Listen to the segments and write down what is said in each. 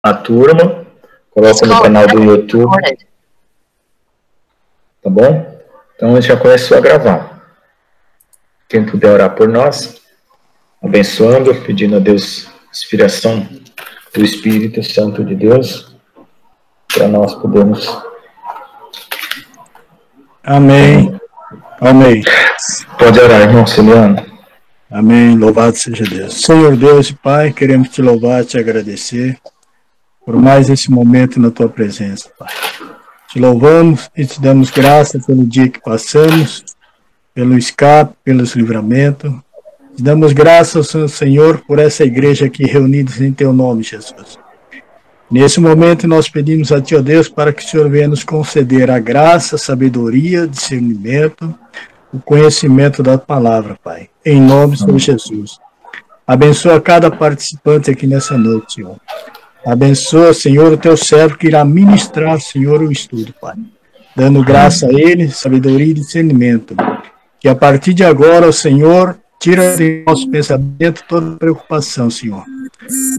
a turma, coloca no canal do YouTube, tá bom? Então, a gente já começou a gravar. Quem puder orar por nós, abençoando, pedindo a Deus inspiração do Espírito Santo de Deus, para nós podermos... Amém. Amém. Pode orar, irmão Ciliano. Amém. Louvado seja Deus. Senhor Deus e Pai, queremos te louvar, te agradecer por mais esse momento na tua presença, Pai. Te louvamos e te damos graça pelo dia que passamos, pelo escape, pelos livramentos. Te damos graças, Senhor, por essa igreja aqui reunidos em teu nome, Jesus. Nesse momento nós pedimos a ti, ó Deus, para que o Senhor venha nos conceder a graça, a sabedoria, discernimento, o conhecimento da palavra, Pai. Em nome do Senhor Jesus. Abençoa cada participante aqui nessa noite, Senhor. Abençoa, Senhor, o teu servo que irá ministrar, Senhor, o estudo, Pai. Dando graça a ele, sabedoria e discernimento. Que a partir de agora, o Senhor, tira de nosso pensamento toda preocupação, Senhor.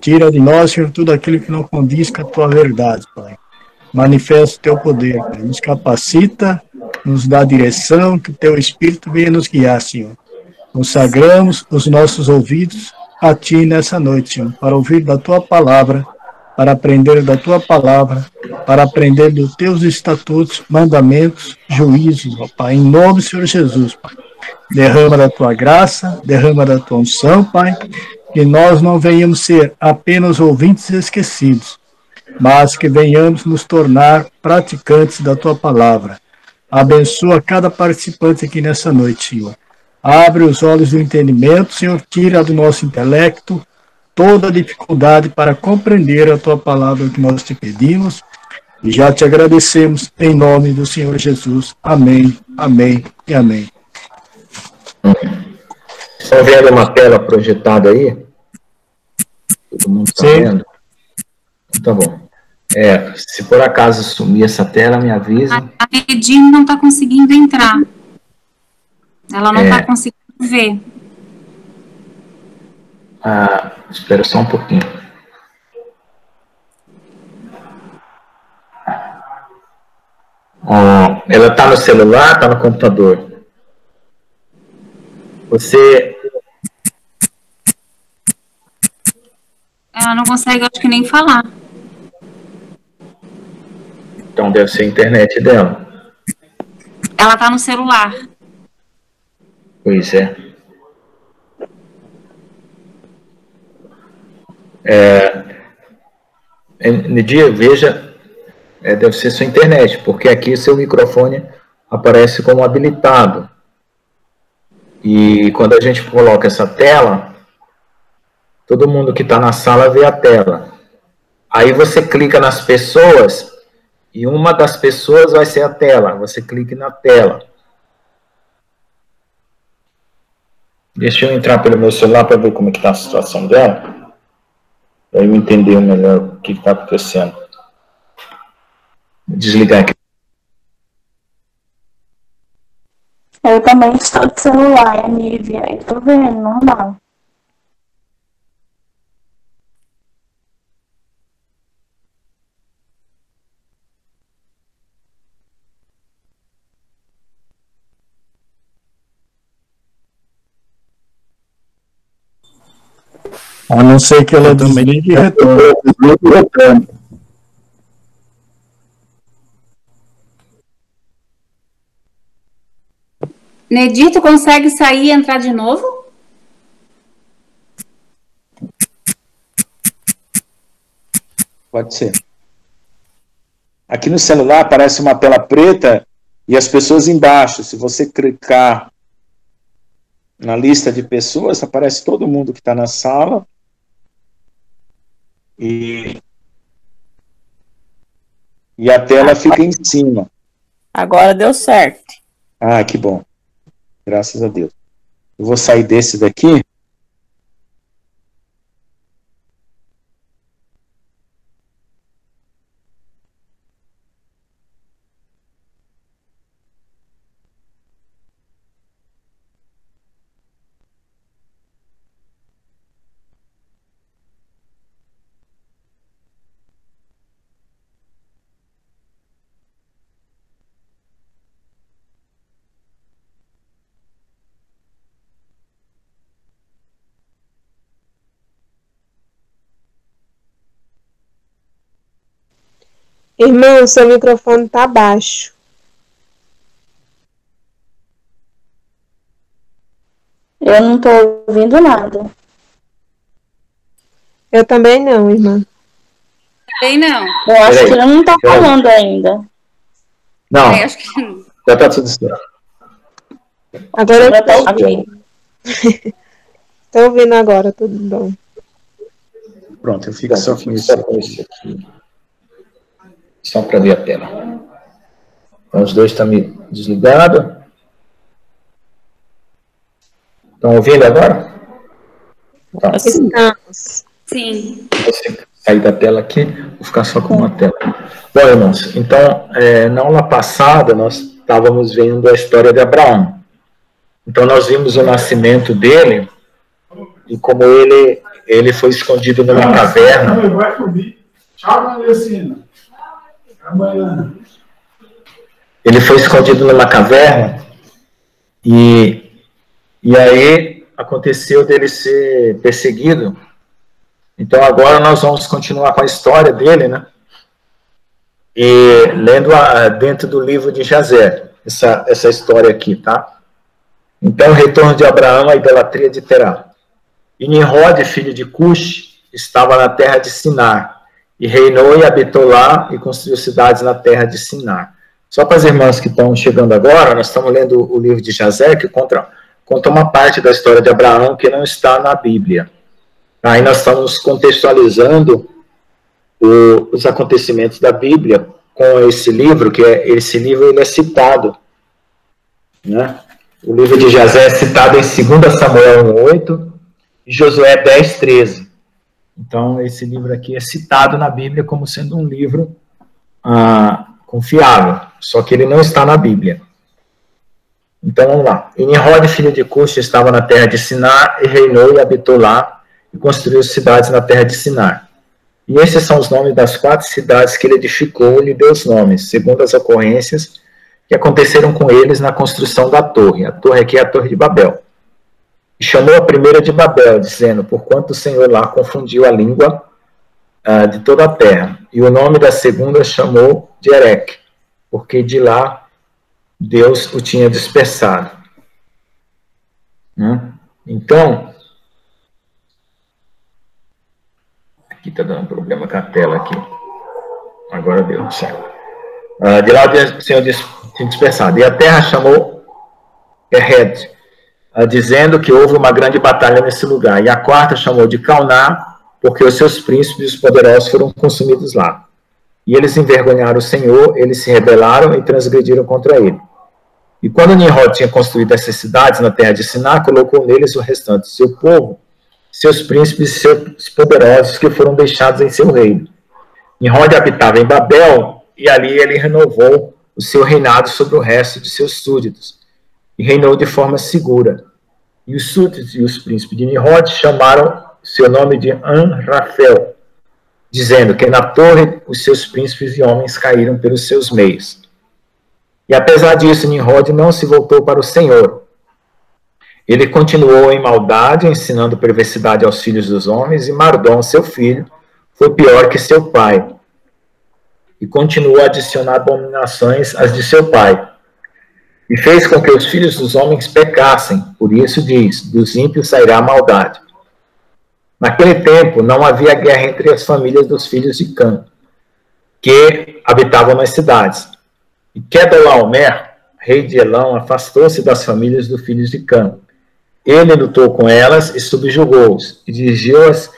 Tira de nós, Senhor, tudo aquilo que não condiz com a tua verdade, Pai. Manifesta o teu poder, Pai. Nos capacita, nos dá direção, que o teu Espírito venha nos guiar, Senhor. Consagramos os nossos ouvidos a ti nessa noite, Senhor, para ouvir da tua palavra, para aprender da tua palavra, para aprender dos teus estatutos, mandamentos, juízos, ó Pai, em nome do Senhor Jesus, Pai. Derrama da tua graça, derrama da tua unção, Pai, que nós não venhamos ser apenas ouvintes esquecidos, mas que venhamos nos tornar praticantes da tua palavra. Abençoa cada participante aqui nessa noite, Senhor. Abre os olhos do entendimento, Senhor, tira do nosso intelecto toda a dificuldade para compreender a tua palavra que nós te pedimos e já te agradecemos em nome do Senhor Jesus. Amém, amém e amém. Estão vendo uma tela projetada aí? Todo mundo está vendo? Tá bom. Se por acaso sumir essa tela, me avisa. A Edinho não está conseguindo entrar. Ela não está conseguindo ver. Espera só um pouquinho. Ela está no celular, está no computador. Ela não consegue, acho que nem falar. Então deve ser a internet dela. Ela está no celular. Pois é. Nidia, veja, deve ser sua internet, porque aqui seu microfone aparece como habilitado. E quando a gente coloca essa tela, todo mundo que está na sala vê a tela. Aí você clica nas pessoas e uma das pessoas vai ser a tela. Você clica na tela. Deixa eu entrar pelo meu celular para ver como é que está a situação dela. Para eu entender melhor o que está acontecendo. Vou desligar aqui. Eu também estou de celular, Nívia. Eu estou vendo, normal. A não ser que ela desligue e retorne. Nedito, consegue sair e entrar de novo? Pode ser. Aqui no celular aparece uma tela preta e as pessoas embaixo. Se você clicar na lista de pessoas, aparece todo mundo que está na sala. E a tela fica em cima. Agora deu certo. Ah, que bom. Graças a Deus. Eu vou sair desse daqui. Irmão, seu microfone está baixo. Eu não estou ouvindo nada. Eu também não, irmã. Também não. Eu acho que ele não está falando ainda. Não, Eu acho que não. já está tudo certo. Agora eu Já tá estou ouvindo. Estou ouvindo agora, tudo bom. Pronto, eu fico só com isso. aqui. Só para ver a tela. Então, os dois estão me desligados. Estão ouvindo agora? Tá. Estamos. Sim. Vou sair da tela aqui, vou ficar só com uma tela. Bom, irmãos, então, na aula passada, nós estávamos vendo a história de Abraão. Então, nós vimos o nascimento dele e como ele foi escondido numa caverna. Ele foi escondido numa caverna e aí aconteceu dele ser perseguido. Então agora nós vamos continuar com a história dele, né? E lendo dentro do livro de Jazer, essa história aqui, tá? Então, o retorno de Abraão à idolatria de Terá. E Nimrod, filho de Cush, estava na terra de Sinar, e reinou e habitou lá e construiu cidades na terra de Sinar. Só para as irmãs que estão chegando agora, nós estamos lendo o livro de Jazer, que conta uma parte da história de Abraão que não está na Bíblia. Aí nós estamos contextualizando os acontecimentos da Bíblia com esse livro, esse livro ele é citado, né? O livro de Jazer é citado em 2 Samuel 1:8 e Josué 10:13. Então, esse livro aqui é citado na Bíblia como sendo um livro confiável, só que ele não está na Bíblia. Então, vamos lá. E Nimrod, filho de Cush, estava na terra de Sinar e reinou e habitou lá e construiu cidades na terra de Sinar. E esses são os nomes das 4 cidades que ele edificou e lhe deu os nomes, segundo as ocorrências que aconteceram com eles na construção da torre. A torre aqui é a Torre de Babel. E chamou a primeira de Babel, dizendo, porquanto o Senhor lá confundiu a língua de toda a terra. E o nome da segunda chamou de Erec, porque de lá Deus o tinha dispersado. Então, aqui está dando problema com a tela aqui. Agora deu certo. De lá o Senhor tinha dispersado. E a terra chamou Ered, dizendo que houve uma grande batalha nesse lugar. E a quarta chamou de Cauná, porque os seus príncipes e os poderosos foram consumidos lá. E eles envergonharam o Senhor, eles se rebelaram e transgrediram contra ele. E quando Nimrod tinha construído essas cidades na terra de Sinar, colocou neles o restante do seu povo, seus príncipes e seus poderosos que foram deixados em seu reino. Nimrod habitava em Babel, e ali ele renovou o seu reinado sobre o resto de seus súditos, e reinou de forma segura. E os súditos e os príncipes de Nimrod chamaram seu nome de Anrafel, dizendo que na torre os seus príncipes e homens caíram pelos seus meios. E apesar disso, Nimrod não se voltou para o Senhor. Ele continuou em maldade, ensinando perversidade aos filhos dos homens, e Mardom, seu filho, foi pior que seu pai. E continuou a adicionar abominações às de seu pai. E fez com que os filhos dos homens pecassem. Por isso diz, dos ímpios sairá a maldade. Naquele tempo, não havia guerra entre as famílias dos filhos de Cã, que habitavam nas cidades. E Quedorlaomer, rei de Elão, afastou-se das famílias dos filhos de Cã. Ele lutou com elas e subjugou-os, e dirigiu-se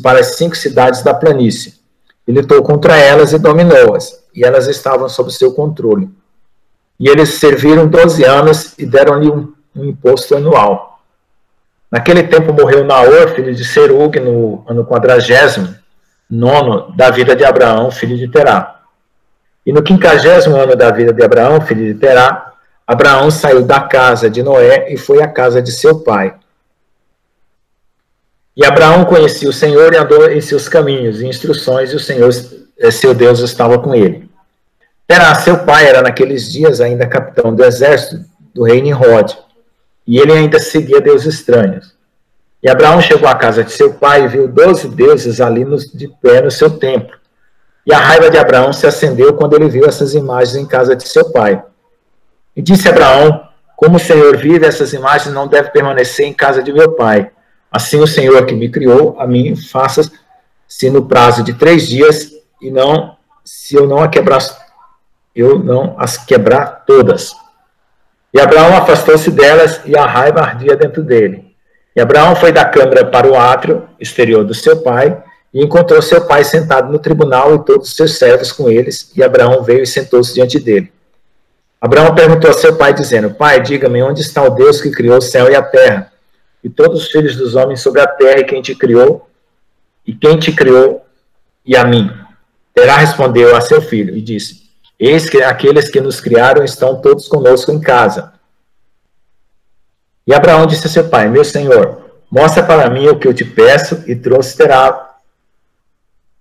para as 5 cidades da planície. E lutou contra elas e dominou-as, e elas estavam sob seu controle. E eles serviram 12 anos e deram-lhe um imposto anual. Naquele tempo morreu Naor, filho de Serug, no ano 49º da vida de Abraão, filho de Terá. E no 50º ano da vida de Abraão, filho de Terá, Abraão saiu da casa de Noé e foi à casa de seu pai. E Abraão conhecia o Senhor e andou em seus caminhos e instruções, e o Senhor, seu Deus, estava com ele. Terá, seu pai, era naqueles dias ainda capitão do exército do rei Nimrod, e ele ainda seguia deuses estranhos. E Abraão chegou à casa de seu pai e viu 12 deuses ali de pé no seu templo. E a raiva de Abraão se acendeu quando ele viu essas imagens em casa de seu pai. E disse Abraão: como o Senhor vive, essas imagens não devem permanecer em casa de meu pai. Assim o Senhor que me criou, a mim faça-se no prazo de 3 dias, e não, se eu não as quebrar todas. E Abraão afastou-se delas, e a raiva ardia dentro dele. E Abraão foi da câmara para o átrio exterior do seu pai, e encontrou seu pai sentado no tribunal e todos os seus servos com eles, e Abraão veio e sentou-se diante dele. Abraão perguntou a seu pai, dizendo: pai, diga-me, onde está o Deus que criou o céu e a terra, e todos os filhos dos homens sobre a terra, e quem te criou, e a mim? Terá respondeu a seu filho, e disse: eis que aqueles que nos criaram estão todos conosco em casa. E Abraão disse a seu pai: meu senhor, mostra para mim o que eu te peço, e terá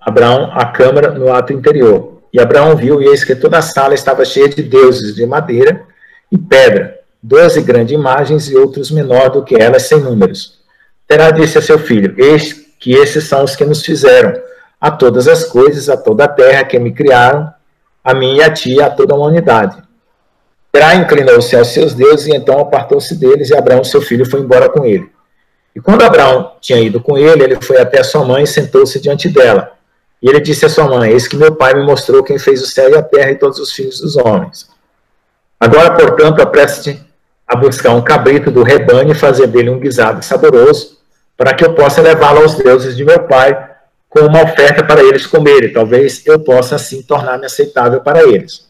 Abraão a câmara no ato interior. E Abraão viu, e eis que toda a sala estava cheia de deuses de madeira e pedra, 12 grandes imagens e outros menor do que elas, sem números. Terá disse a seu filho: eis que esses são os que nos fizeram, a todas as coisas, a toda a terra que me criaram, a mim e a ti, e a toda a humanidade. Terá inclinou-se aos seus deuses, e então apartou-se deles, e Abraão, seu filho, foi embora com ele. E quando Abraão tinha ido com ele, ele foi até sua mãe e sentou-se diante dela. E ele disse a sua mãe: eis que meu pai me mostrou quem fez o céu e a terra e todos os filhos dos homens. Agora, portanto, apresse-te a buscar um cabrito do rebanho e fazer dele um guisado saboroso, para que eu possa levá-lo aos deuses de meu pai, com uma oferta para eles comerem. Talvez eu possa, assim, tornar-me aceitável para eles.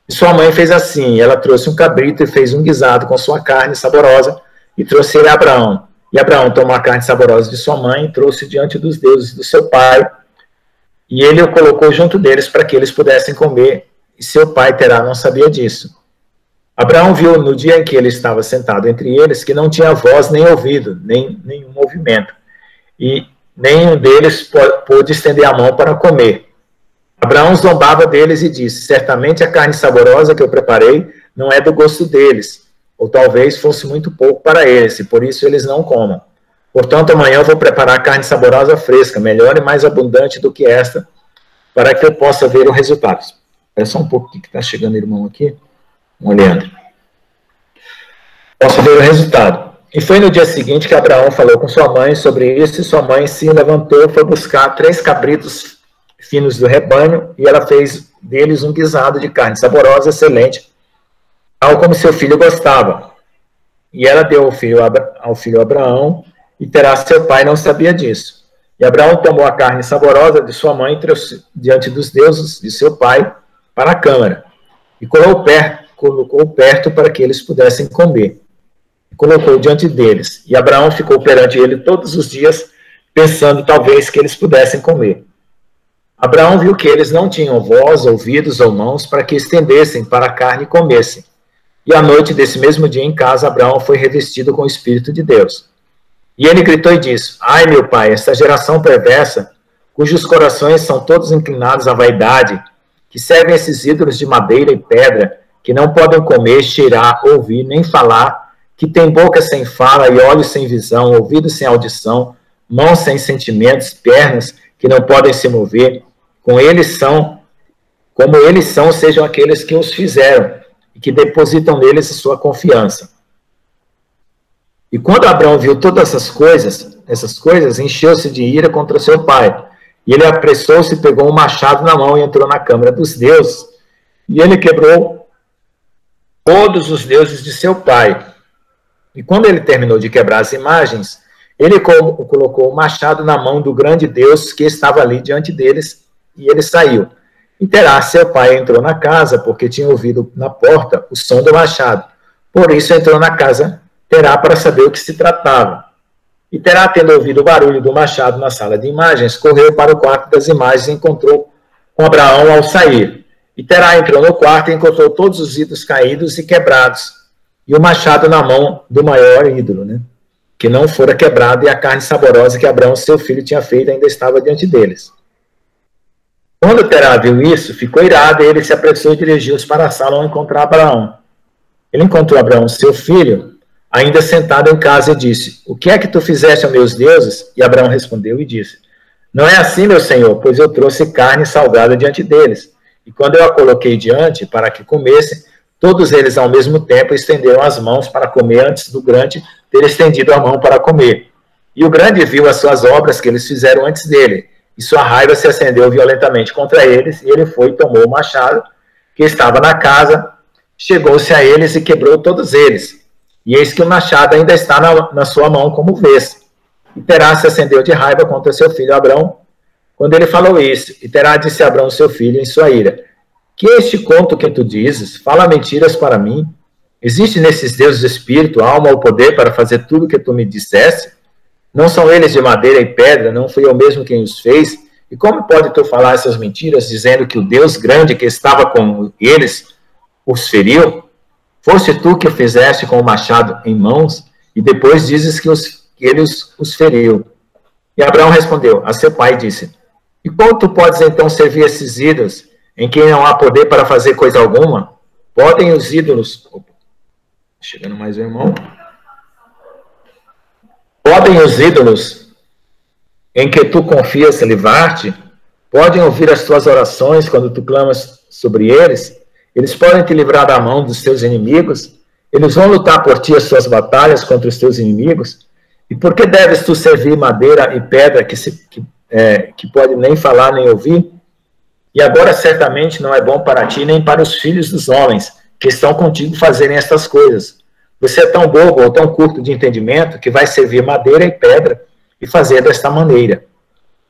E sua mãe fez assim: ela trouxe um cabrito e fez um guisado com sua carne saborosa, e trouxe ele a Abraão. E Abraão tomou a carne saborosa de sua mãe e trouxe diante dos deuses do seu pai, e ele o colocou junto deles para que eles pudessem comer, e seu pai Terá não sabia disso. Abraão viu no dia em que ele estava sentado entre eles que não tinha voz nem ouvido, nem nenhum movimento, e nenhum deles pôde estender a mão para comer. Abraão zombava deles e disse: certamente a carne saborosa que eu preparei não é do gosto deles, ou talvez fosse muito pouco para eles, e por isso eles não comam. Portanto, amanhã eu vou preparar carne saborosa fresca, melhor e mais abundante do que esta, para que eu possa ver o resultado. Espera só um pouco que está chegando o irmão aqui. Leandro. Posso ver o resultado. E foi no dia seguinte que Abraão falou com sua mãe sobre isso, e sua mãe se levantou e foi buscar 3 cabritos finos do rebanho, e ela fez deles um guisado de carne saborosa, excelente, tal como seu filho gostava. E ela deu ao filho Abraão, e Terá seu pai não sabia disso. E Abraão tomou a carne saborosa de sua mãe e trouxe diante dos deuses de seu pai para a câmara, e colocou perto para que eles pudessem comer. E colocou diante deles. E Abraão ficou perante ele todos os dias, pensando talvez que eles pudessem comer. Abraão viu que eles não tinham voz, ouvidos ou mãos para que estendessem para a carne e comessem. E à noite desse mesmo dia em casa, Abraão foi revestido com o Espírito de Deus. E ele gritou e disse: ai, meu pai, esta geração perversa, cujos corações são todos inclinados à vaidade, que servem esses ídolos de madeira e pedra, que não podem comer, cheirar, ouvir, nem falar, que têm boca sem fala e olhos sem visão, ouvidos sem audição, mãos sem sentimentos, pernas que não podem se mover, como eles são, sejam aqueles que os fizeram, e que depositam neles a sua confiança. E quando Abraão viu todas essas coisas, encheu-se de ira contra seu pai. E ele apressou-se, pegou um machado na mão e entrou na câmara dos deuses. E ele quebrou todos os deuses de seu pai. E quando ele terminou de quebrar as imagens, ele colocou o machado na mão do grande Deus que estava ali diante deles, e ele saiu. E Terá, seu pai, entrou na casa, porque tinha ouvido na porta o som do machado. Por isso entrou na casa Terá para saber o que se tratava. E Terá, tendo ouvido o barulho do machado na sala de imagens, correu para o quarto das imagens e encontrou com Abraão ao sair. E Terá entrou no quarto e encontrou todos os ídolos caídos e quebrados, e o machado na mão do maior ídolo, que não fora quebrado, e a carne saborosa que Abraão, seu filho, tinha feito ainda estava diante deles. Quando Terá viu isso, ficou irado, e ele se apressou e dirigiu-se para a sala onde encontrar Abraão. Ele encontrou Abraão, seu filho, ainda sentado em casa, e disse: o que é que tu fizeste a meus deuses? E Abraão respondeu e disse: Não é assim, meu senhor, pois eu trouxe carne salgada diante deles. E quando eu a coloquei diante, para que comessem, todos eles ao mesmo tempo estenderam as mãos para comer antes do grande ter estendido a mão para comer. E o grande viu as suas obras que eles fizeram antes dele, e sua raiva se acendeu violentamente contra eles, e ele foi e tomou o machado que estava na casa, chegou-se a eles e quebrou todos eles. E eis que o machado ainda está na sua mão, como vês. E Terá se acendeu de raiva contra seu filho Abrão, quando ele falou isso. E Terá disse a Abrão, seu filho, em sua ira: que este conto que tu dizes, fala mentiras para mim? Existe nesses deuses espírito, alma ou poder para fazer tudo o que tu me disseste? Não são eles de madeira e pedra, não fui eu mesmo quem os fez? E como pode tu falar essas mentiras, dizendo que o Deus grande que estava com eles os feriu? Foste tu que o fizeste com o machado em mãos, e depois dizes que ele os feriu. E Abraão respondeu a seu pai e disse: e como tu podes então servir esses ídolos, em quem não há poder para fazer coisa alguma? Podem os ídolos... Opa, chegando mais um irmão. Podem os ídolos em que tu confias livrar-te? Podem ouvir as tuas orações quando tu clamas sobre eles? Eles podem te livrar da mão dos teus inimigos? Eles vão lutar por ti as suas batalhas contra os teus inimigos? E por que deves tu servir madeira e pedra que pode nem falar nem ouvir? E agora certamente não é bom para ti nem para os filhos dos homens que estão contigo fazerem estas coisas. Você é tão bobo ou tão curto de entendimento que vai servir madeira e pedra e fazer desta maneira.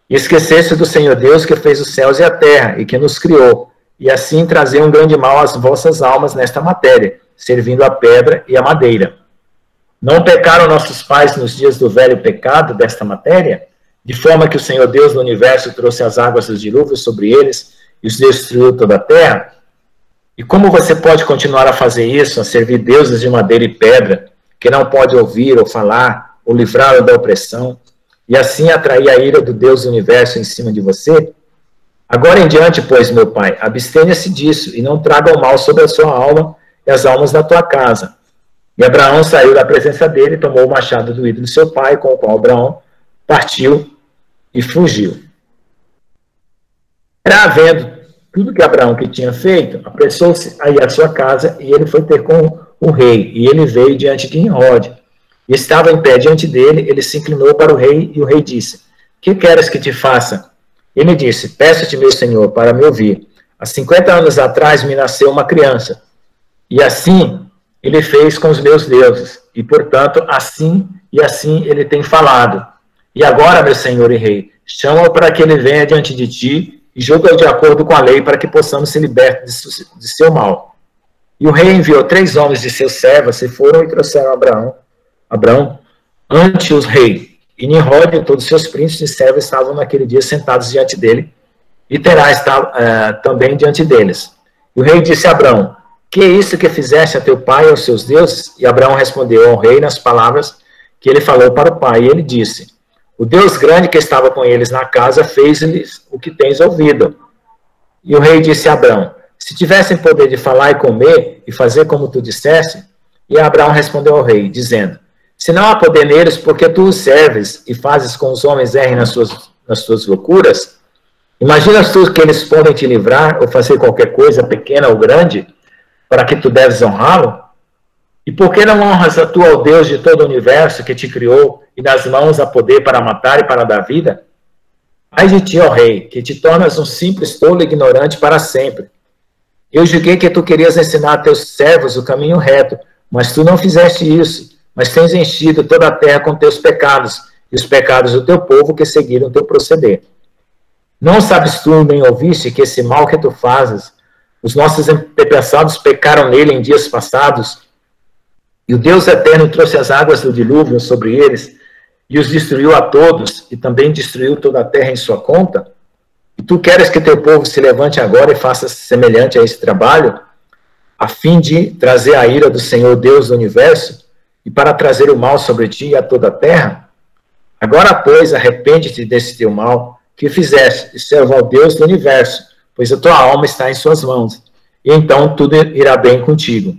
E esquecesse do Senhor Deus que fez os céus e a terra e que nos criou, e assim trazer um grande mal às vossas almas nesta matéria, servindo a pedra e a madeira. Não pecaram nossos pais nos dias do velho pecado desta matéria, de forma que o Senhor Deus do universo trouxe as águas dos dilúvios sobre eles e os destruiu toda a terra? E como você pode continuar a fazer isso, a servir deuses de madeira e pedra, que não pode ouvir ou falar, ou livrá-lo da opressão, e assim atrair a ira do Deus do universo em cima de você? Agora em diante, pois, meu pai, abstenha-se disso, e não traga o mal sobre a sua alma e as almas da tua casa. E Abraão saiu da presença dele, tomou o machado do ídolo de seu pai, com o qual Abraão partiu e fugiu. Terá, vendo tudo que Abraão que tinha feito, apressou-se a ir à sua casa, e ele foi ter com o rei, e ele veio diante de Nimrod. E estava em pé diante dele, ele se inclinou para o rei, e o rei disse: que queres que te faça? Ele disse: peço-te, meu senhor, para me ouvir. Há 50 anos atrás me nasceu uma criança, e assim ele fez com os meus deuses, e portanto assim ele tem falado. E agora, meu senhor e rei, chama-o para que ele venha diante de ti, e julga-o de acordo com a lei, para que possamos ser libertos de seu mal. E o rei enviou 3 homens de seus servos, e foram e trouxeram Abraão ante o rei. E Nimrod e todos os seus príncipes e servos estavam naquele dia sentados diante dele, e Terá estava também diante deles. E o rei disse a Abraão: que é isso que fizeste a teu pai e aos seus deuses? E Abraão respondeu ao rei nas palavras que ele falou para o pai. E ele disse: o Deus grande que estava com eles na casa fez-lhes o que tens ouvido. E o rei disse a Abraão: se tivessem poder de falar e comer, e fazer como tu disseste. E Abraão respondeu ao rei, dizendo: se não há poder neles, porque tu os serves e fazes com os homens errem nas suas loucuras? Imaginas tu que eles podem te livrar ou fazer qualquer coisa, pequena ou grande, para que tu deves honrá-lo? E por que não honras a tu ao Deus de todo o universo que te criou e nas mãos há poder para matar e para dar vida? Ai de ti, ó rei, que te tornas um simples tolo e ignorante para sempre. Eu julguei que tu querias ensinar a teus servos o caminho reto, mas tu não fizeste isso, mas tens enchido toda a terra com teus pecados e os pecados do teu povo que seguiram o teu proceder. Não sabes tu nem ouviste que esse mal que tu fazes, os nossos antepassados pecaram nele em dias passados, e o Deus eterno trouxe as águas do dilúvio sobre eles, e os destruiu a todos, e também destruiu toda a terra em sua conta? E tu queres que teu povo se levante agora e faça semelhante a esse trabalho, a fim de trazer a ira do Senhor Deus do universo, e para trazer o mal sobre ti e a toda a terra? Agora, pois, arrepende-te desse teu mal que fizeste, e serva ao Deus do universo, pois a tua alma está em suas mãos, e então tudo irá bem contigo.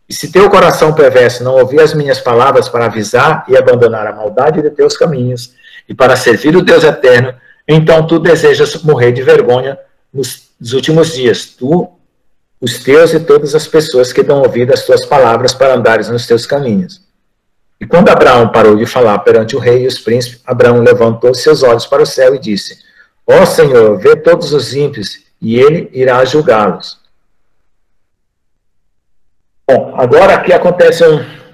E se teu coração perverso não ouvir as minhas palavras para avisar e abandonar a maldade de teus caminhos, e para servir o Deus eterno, Então tu desejas morrer de vergonha nos últimos dias, tu, os teus e todas as pessoas que dão ouvido às tuas palavras para andares nos teus caminhos. E quando Abraão parou de falar perante o rei e os príncipes, Abraão levantou seus olhos para o céu e disse: Ó Senhor, vê todos os ímpios, e ele irá julgá-los. Bom, agora aqui acontece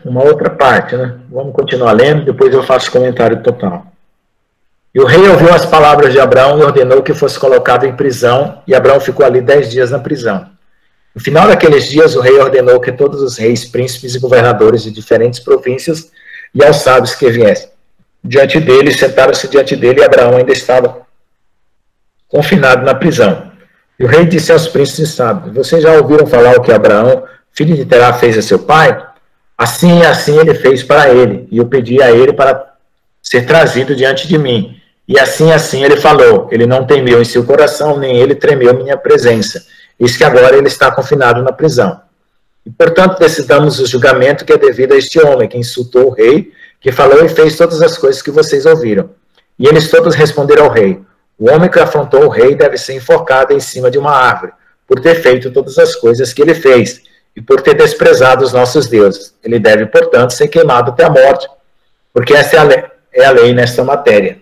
uma outra parte, né? Vamos continuar lendo, depois eu faço o comentário total. E o rei ouviu as palavras de Abraão e ordenou que fosse colocado em prisão, e Abraão ficou ali 10 dias na prisão. No final daqueles dias, o rei ordenou que todos os reis, príncipes e governadores de diferentes províncias e aos sábios que viessem diante dele, sentaram-se diante dele, e Abraão ainda estava confinado na prisão. E o rei disse aos príncipes e sábios: Vocês já ouviram falar o que Abraão, filho de Terá, fez a seu pai? Assim e assim ele fez para ele, e eu pedi a ele para ser trazido diante de mim. E assim ele falou. Ele não temeu em seu coração, nem ele tremeu minha presença. Eis que agora ele está confinado na prisão. E, portanto, decidamos o julgamento que é devido a este homem, que insultou o rei, que falou e fez todas as coisas que vocês ouviram. E eles todos responderam ao rei: O homem que afrontou o rei deve ser enforcado em cima de uma árvore, por ter feito todas as coisas que ele fez, e por ter desprezado os nossos deuses. Ele deve, portanto, ser queimado até a morte, porque essa é a lei nesta matéria.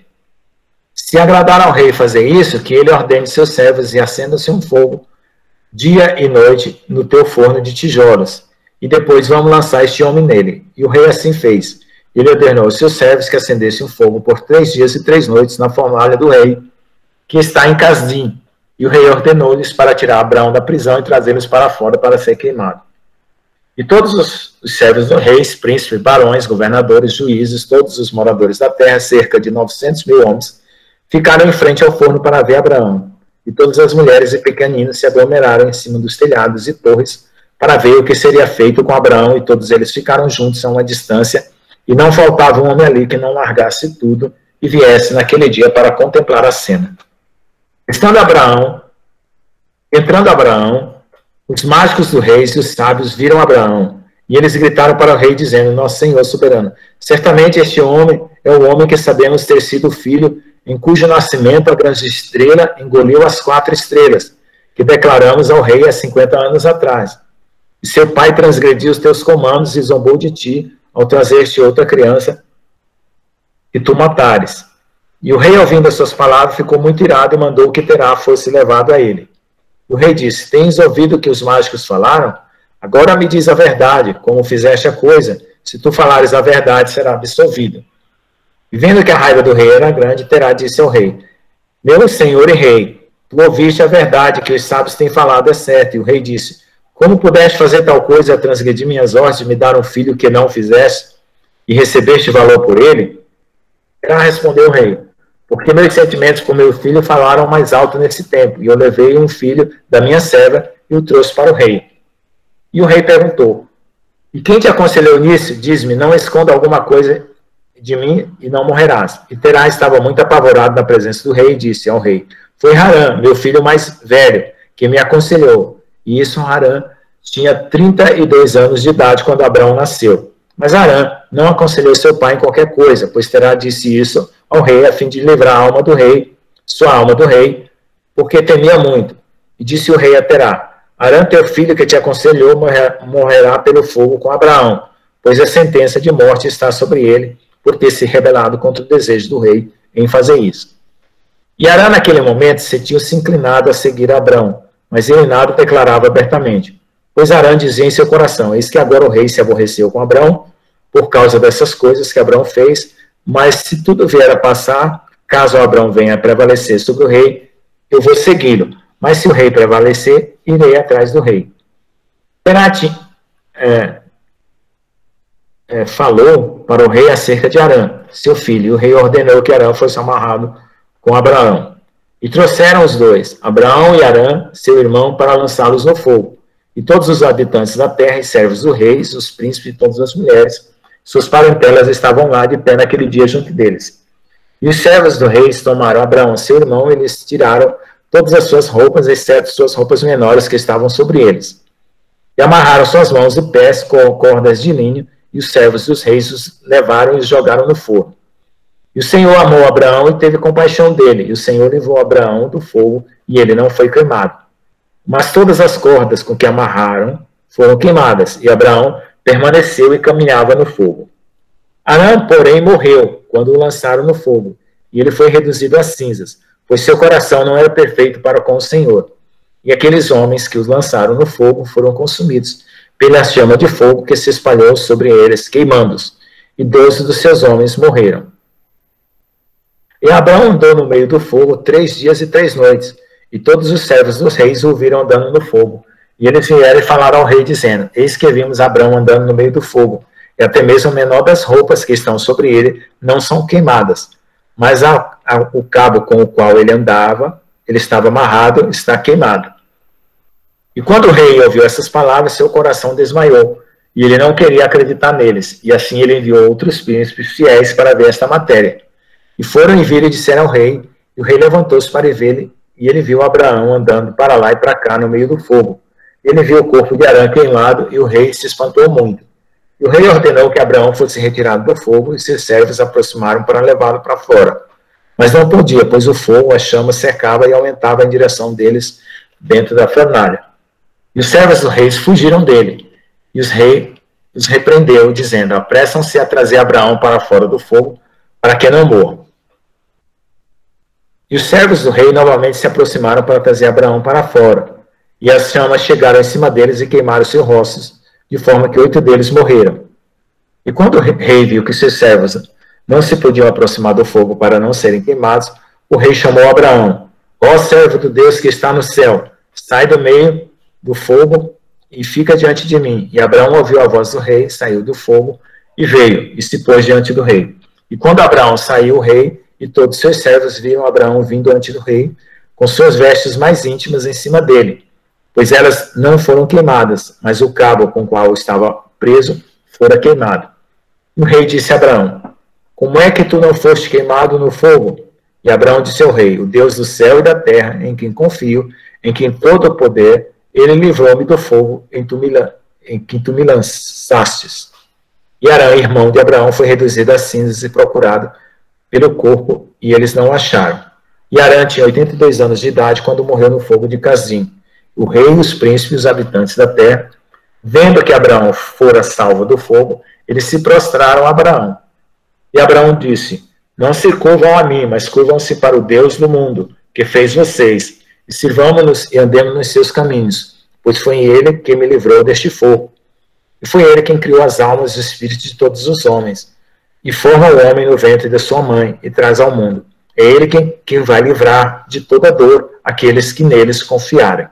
Se agradar ao rei fazer isso, que ele ordene seus servos e acenda-se um fogo dia e noite no teu forno de tijolos, e depois vamos lançar este homem nele. E o rei assim fez. Ele ordenou aos seus servos que acendessem um fogo por 3 dias e 3 noites na fornalha do rei, que está em Casdim. E o rei ordenou-lhes para tirar Abraão da prisão e trazê-los para fora para ser queimado. E todos os servos do rei, príncipes, barões, governadores, juízes, todos os moradores da terra, cerca de 900 mil homens, ficaram em frente ao forno para ver Abraão. E todas as mulheres e pequeninos se aglomeraram em cima dos telhados e torres para ver o que seria feito com Abraão, e todos eles ficaram juntos a uma distância, e não faltava um homem ali que não largasse tudo e viesse naquele dia para contemplar a cena. Entrando Abraão, os mágicos do rei e os sábios viram Abraão, e eles gritaram para o rei, dizendo: Nosso Senhor soberano, certamente este homem é o homem que sabemos ter sido filho, em cujo nascimento a grande estrela engoliu as 4 estrelas, que declaramos ao rei há 50 anos atrás. E seu pai transgrediu os teus comandos e zombou de ti, ao trazer-te outra criança, e tu matares. E o rei, ouvindo as suas palavras, ficou muito irado e mandou que Terá fosse levado a ele. O rei disse: Tens ouvido o que os mágicos falaram? Agora me diz a verdade, como fizeste a coisa. Se tu falares a verdade, será absolvido. E vendo que a raiva do rei era grande, Terá disse ao rei: Meu senhor e rei, tu ouviste a verdade que os sábios têm falado é certo. E o rei disse: Como pudeste fazer tal coisa a transgredir minhas ordens de me dar um filho que não fizeste, e recebeste valor por ele? Terá respondeu o rei: Porque meus sentimentos por meu filho falaram mais alto nesse tempo, e eu levei um filho da minha serva e o trouxe para o rei. E o rei perguntou: E quem te aconselhou nisso? Diz-me, não esconda alguma coisa de mim e não morrerás. E Terá estava muito apavorado na presença do rei e disse ao rei: Foi Harã, meu filho mais velho, que me aconselhou. E isso Harã tinha 32 anos de idade quando Abraão nasceu. Mas Harã não aconselhou seu pai em qualquer coisa, pois Terá disse isso ao rei a fim de livrar a alma do rei, sua alma do rei, porque temia muito. E disse o rei a Terá: Harã, teu filho que te aconselhou, morrerá pelo fogo com Abraão, pois a sentença de morte está sobre ele, por ter se rebelado contra o desejo do rei em fazer isso. E Harã, naquele momento, se tinha se inclinado a seguir Abraão, mas ele nada declarava abertamente. Pois Harã dizia em seu coração: Eis que agora o rei se aborreceu com Abraão, por causa dessas coisas que Abraão fez, mas se tudo vier a passar, caso Abraão venha a prevalecer sobre o rei, eu vou segui-lo. Mas se o rei prevalecer, irei atrás do rei. Terá falou para o rei acerca de Harã, seu filho, e o rei ordenou que Harã fosse amarrado com Abraão. E trouxeram os dois, Abraão e Harã, seu irmão, para lançá-los no fogo. E todos os habitantes da terra e servos do rei, os príncipes e todas as mulheres, suas parentelas estavam lá de pé naquele dia junto deles. E os servos do rei tomaram Abraão, seu irmão, e lhes tiraram todas as suas roupas, exceto suas roupas menores que estavam sobre eles. E amarraram suas mãos e pés com cordas de linho, e os servos dos reis os levaram e os jogaram no forno. E o Senhor amou Abraão e teve compaixão dele. E o Senhor livrou Abraão do fogo, e ele não foi queimado. Mas todas as cordas com que amarraram foram queimadas, e Abraão permaneceu e caminhava no fogo. Arã, porém, morreu quando o lançaram no fogo, e ele foi reduzido a cinzas, pois seu coração não era perfeito para com o Senhor. E aqueles homens que os lançaram no fogo foram consumidos pela chama de fogo que se espalhou sobre eles, queimando-os, e 12 dos seus homens morreram. E Abraão andou no meio do fogo 3 dias e 3 noites, e todos os servos dos reis o viram andando no fogo. E eles vieram e falaram ao rei, dizendo: Eis que vimos Abraão andando no meio do fogo, e até mesmo a menor das roupas que estão sobre ele não são queimadas, mas o cabo com o qual ele andava, ele estava amarrado, está queimado. E quando o rei ouviu essas palavras, seu coração desmaiou, e ele não queria acreditar neles, e assim ele enviou outros príncipes fiéis para ver esta matéria. E foram e viram e disseram ao rei, e o rei levantou-se para ver, e ele viu Abraão andando para lá e para cá no meio do fogo. Ele viu o corpo de Arã queimado, e o rei se espantou muito. E o rei ordenou que Abraão fosse retirado do fogo, e seus servos aproximaram para levá-lo para fora. Mas não podia, pois o fogo, a chama, secava e aumentava em direção deles dentro da fornalha. E os servos do rei fugiram dele, e os repreendeu, dizendo: Apressam-se a trazer Abraão para fora do fogo, para que não morra. E os servos do rei novamente se aproximaram para trazer Abraão para fora, e as chamas chegaram em cima deles e queimaram seus rostos, de forma que 8 deles morreram. E quando o rei viu que seus servos não se podiam aproximar do fogo para não serem queimados, o rei chamou Abraão: Ó servo do Deus que está no céu, sai do meio do fogo e fica diante de mim. E Abraão ouviu a voz do rei, saiu do fogo e veio, e se pôs diante do rei. E quando Abraão saiu, o rei e todos seus servos viram Abraão vindo ante do rei, com suas vestes mais íntimas em cima dele, pois elas não foram queimadas, mas o cabo com o qual estava preso fora queimado. E o rei disse a Abraão: Como é que tu não foste queimado no fogo? E Abraão disse ao rei: O Deus do céu e da terra, em quem confio, em quem todo o poder, ele livrou-me do fogo em que tu me lançastes. E Arã, irmão de Abraão, foi reduzido a cinzas e procurado pelo corpo, e eles não o acharam. E Arã tinha 82 anos de idade quando morreu no fogo de Casim. O rei, os príncipes e os habitantes da terra, vendo que Abraão fora salvo do fogo, eles se prostraram a Abraão. E Abraão disse: Não se curvam a mim, mas curvam-se para o Deus do mundo, que fez vocês, e sirvamo-nos e andemos nos seus caminhos, pois foi ele que me livrou deste fogo. E foi ele quem criou as almas e os espíritos de todos os homens, e forma o homem no ventre da sua mãe, e traz ao mundo. É ele quem vai livrar de toda dor aqueles que neles confiarem.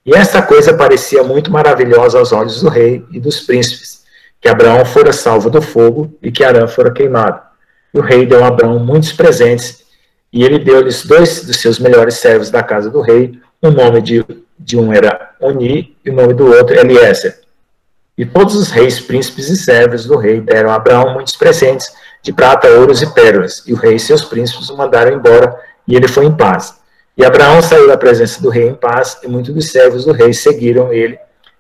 E esta coisa parecia muito maravilhosa aos olhos do rei e dos príncipes, que Abraão fora salvo do fogo e que Arã fora queimado. E o rei deu a Abraão muitos presentes, e ele deu-lhes 2 dos seus melhores servos da casa do rei. O nome de um era Oni, e o nome do outro Eliezer. E todos os reis, príncipes e servos do rei deram a Abraão muitos presentes de prata, ouros e pérolas. E o rei e seus príncipes o mandaram embora, e ele foi em paz. E Abraão saiu da presença do rei em paz, e muitos dos servos do rei seguiram ele.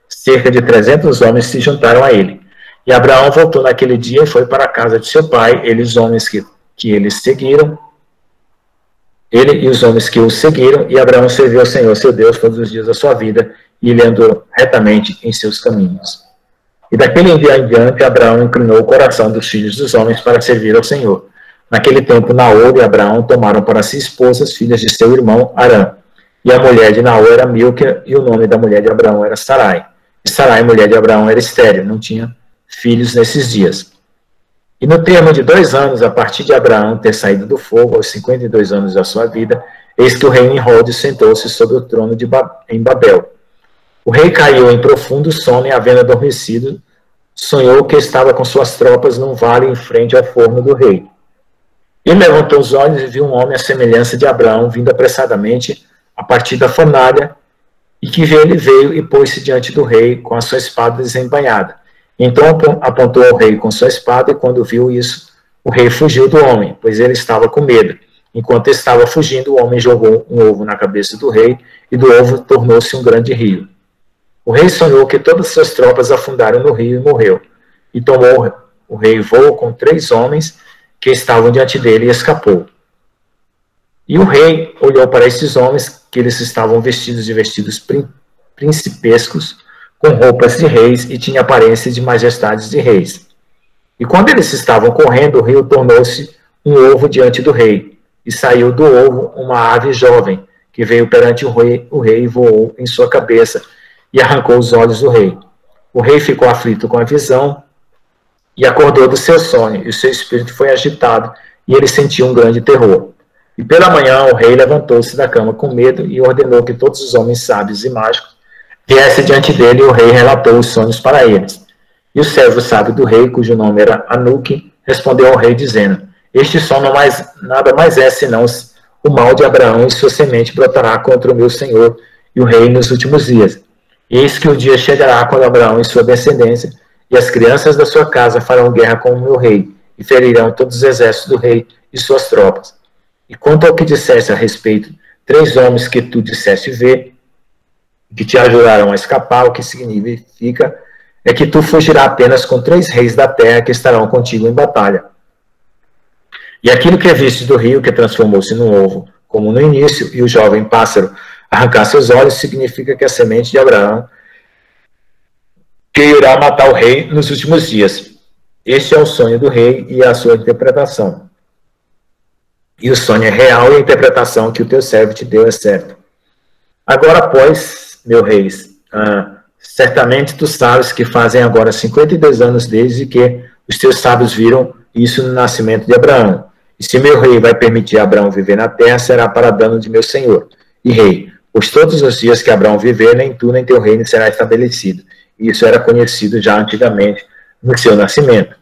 Cerca de 300 homens se juntaram a ele. E Abraão voltou naquele dia e foi para a casa de seu pai. Eles, homens que eles seguiram, ele e os homens que o seguiram, e Abraão serviu ao Senhor, seu Deus, todos os dias da sua vida, e ele andou retamente em seus caminhos. E daquele dia em diante, Abraão inclinou o coração dos filhos dos homens para servir ao Senhor. Naquele tempo, Naor e Abraão tomaram para si esposas, filhas de seu irmão Arã. E a mulher de Naor era Milca, e o nome da mulher de Abraão era Sarai. E Sarai, mulher de Abraão, era estéril, não tinha filhos nesses dias. E no termo de 2 anos, a partir de Abraão ter saído do fogo, aos 52 anos da sua vida, eis que o rei Nimrod sentou-se sobre o trono em Babel. O rei caiu em profundo sono e, havendo adormecido, sonhou que estava com suas tropas num vale em frente ao forno do rei. Ele levantou os olhos e viu um homem à semelhança de Abraão, vindo apressadamente a partir da fornalha, e que ele veio e pôs-se diante do rei com a sua espada desembainhada. Então apontou ao rei com sua espada, e quando viu isso, o rei fugiu do homem, pois ele estava com medo. Enquanto estava fugindo, o homem jogou um ovo na cabeça do rei, e do ovo tornou-se um grande rio. O rei sonhou que todas as suas tropas afundaram no rio e morreu. E tomou o rei voo com 3 homens, que estavam diante dele e escapou. E o rei olhou para esses homens, que eles estavam vestidos de vestidos principescos, com roupas de reis e tinha aparência de majestades de reis. E quando eles estavam correndo, o rio tornou-se um ovo diante do rei, e saiu do ovo uma ave jovem, que veio perante o rei e voou em sua cabeça, e arrancou os olhos do rei. O rei ficou aflito com a visão, e acordou do seu sonho, e o seu espírito foi agitado, e ele sentiu um grande terror. E pela manhã o rei levantou-se da cama com medo, e ordenou que todos os homens sábios e mágicos viessem diante dele, e o rei relatou os sonhos para eles. E o servo sábio do rei, cujo nome era Anuque, respondeu ao rei, dizendo: este som nada mais é senão o mal de Abraão, e sua semente brotará contra o meu senhor e o rei nos últimos dias. Eis que o dia chegará quando Abraão e sua descendência e as crianças da sua casa farão guerra com o meu rei, e ferirão todos os exércitos do rei e suas tropas. E quanto ao que disseste a respeito, 3 homens que tu disseste ver, que te ajudarão a escapar, o que significa é que tu fugirás apenas com 3 reis da terra que estarão contigo em batalha. E aquilo que é visto do rio, que transformou-se num ovo, como no início, e o jovem pássaro arrancar seus olhos, significa que a semente de Abraão que irá matar o rei nos últimos dias. Este é o sonho do rei e a sua interpretação. E o sonho é real e a interpretação que o teu servo te deu é certa. Agora, pois, meu reis, certamente tu sabes que fazem agora 52 anos desde que os teus sábios viram isso no nascimento de Abraão. E se meu rei vai permitir a Abraão viver na terra, será para dano de meu senhor. E rei, pois todos os dias que Abraão viver, nem tu nem teu reino será estabelecido. E isso era conhecido já antigamente no seu nascimento.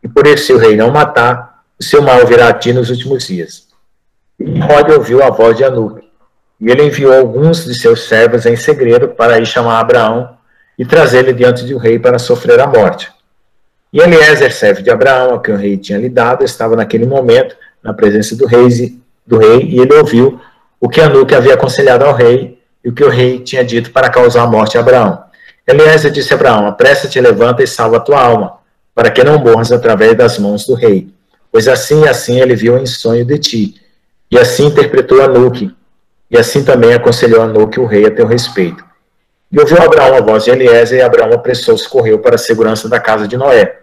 E por isso, se o rei não matar, o seu mal virá a ti nos últimos dias. E Nimrod ouviu a voz de Anuque, e ele enviou alguns de seus servos em segredo para ir chamar Abraão e trazê-lo diante do rei para sofrer a morte. E Eliezer, servo de Abraão, a quem o rei tinha lhe dado, estava naquele momento na presença do rei, e ele ouviu o que Anuque havia aconselhado ao rei e o que o rei tinha dito para causar a morte a Abraão. Eliezer disse a Abraão: apressa-te, levanta e salva a tua alma, para que não morras através das mãos do rei. Pois assim e assim ele viu em sonho de ti. E assim interpretou Anuque, e assim também aconselhou Anuque o rei a teu respeito. E ouviu Abraão a voz de Eliezer, e Abraão apressou-se, correu para a segurança da casa de Noé,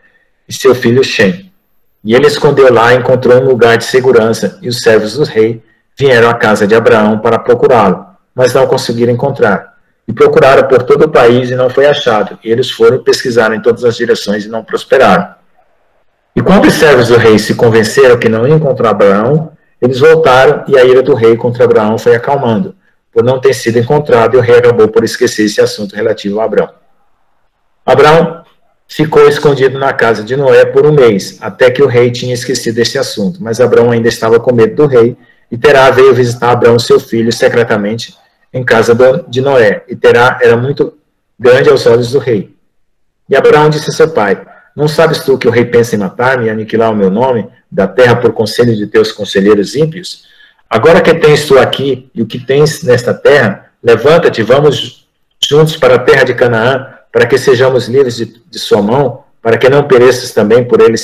e seu filho Shem. E ele escondeu lá e encontrou um lugar de segurança, e os servos do rei vieram à casa de Abraão para procurá-lo, mas não conseguiram encontrar. E procuraram por todo o país e não foi achado. E eles foram e pesquisaram em todas as direções e não prosperaram. E quando os servos do rei se convenceram que não iam encontrar Abraão, eles voltaram e a ira do rei contra Abraão foi acalmando, por não ter sido encontrado, e o rei acabou por esquecer esse assunto relativo a Abraão. Abraão ficou escondido na casa de Noé por 1 mês, até que o rei tinha esquecido esse assunto, mas Abraão ainda estava com medo do rei, e Terá veio visitar Abraão, seu filho, secretamente em casa de Noé, e Terá era muito grande aos olhos do rei. E Abraão disse a seu pai: não sabes tu que o rei pensa em matar-me e aniquilar o meu nome da terra por conselho de teus conselheiros ímpios? Agora que tens tu aqui e o que tens nesta terra, levanta-te, vamos juntos para a terra de Canaã, para que sejamos livres de sua mão, para que não pereças também por ele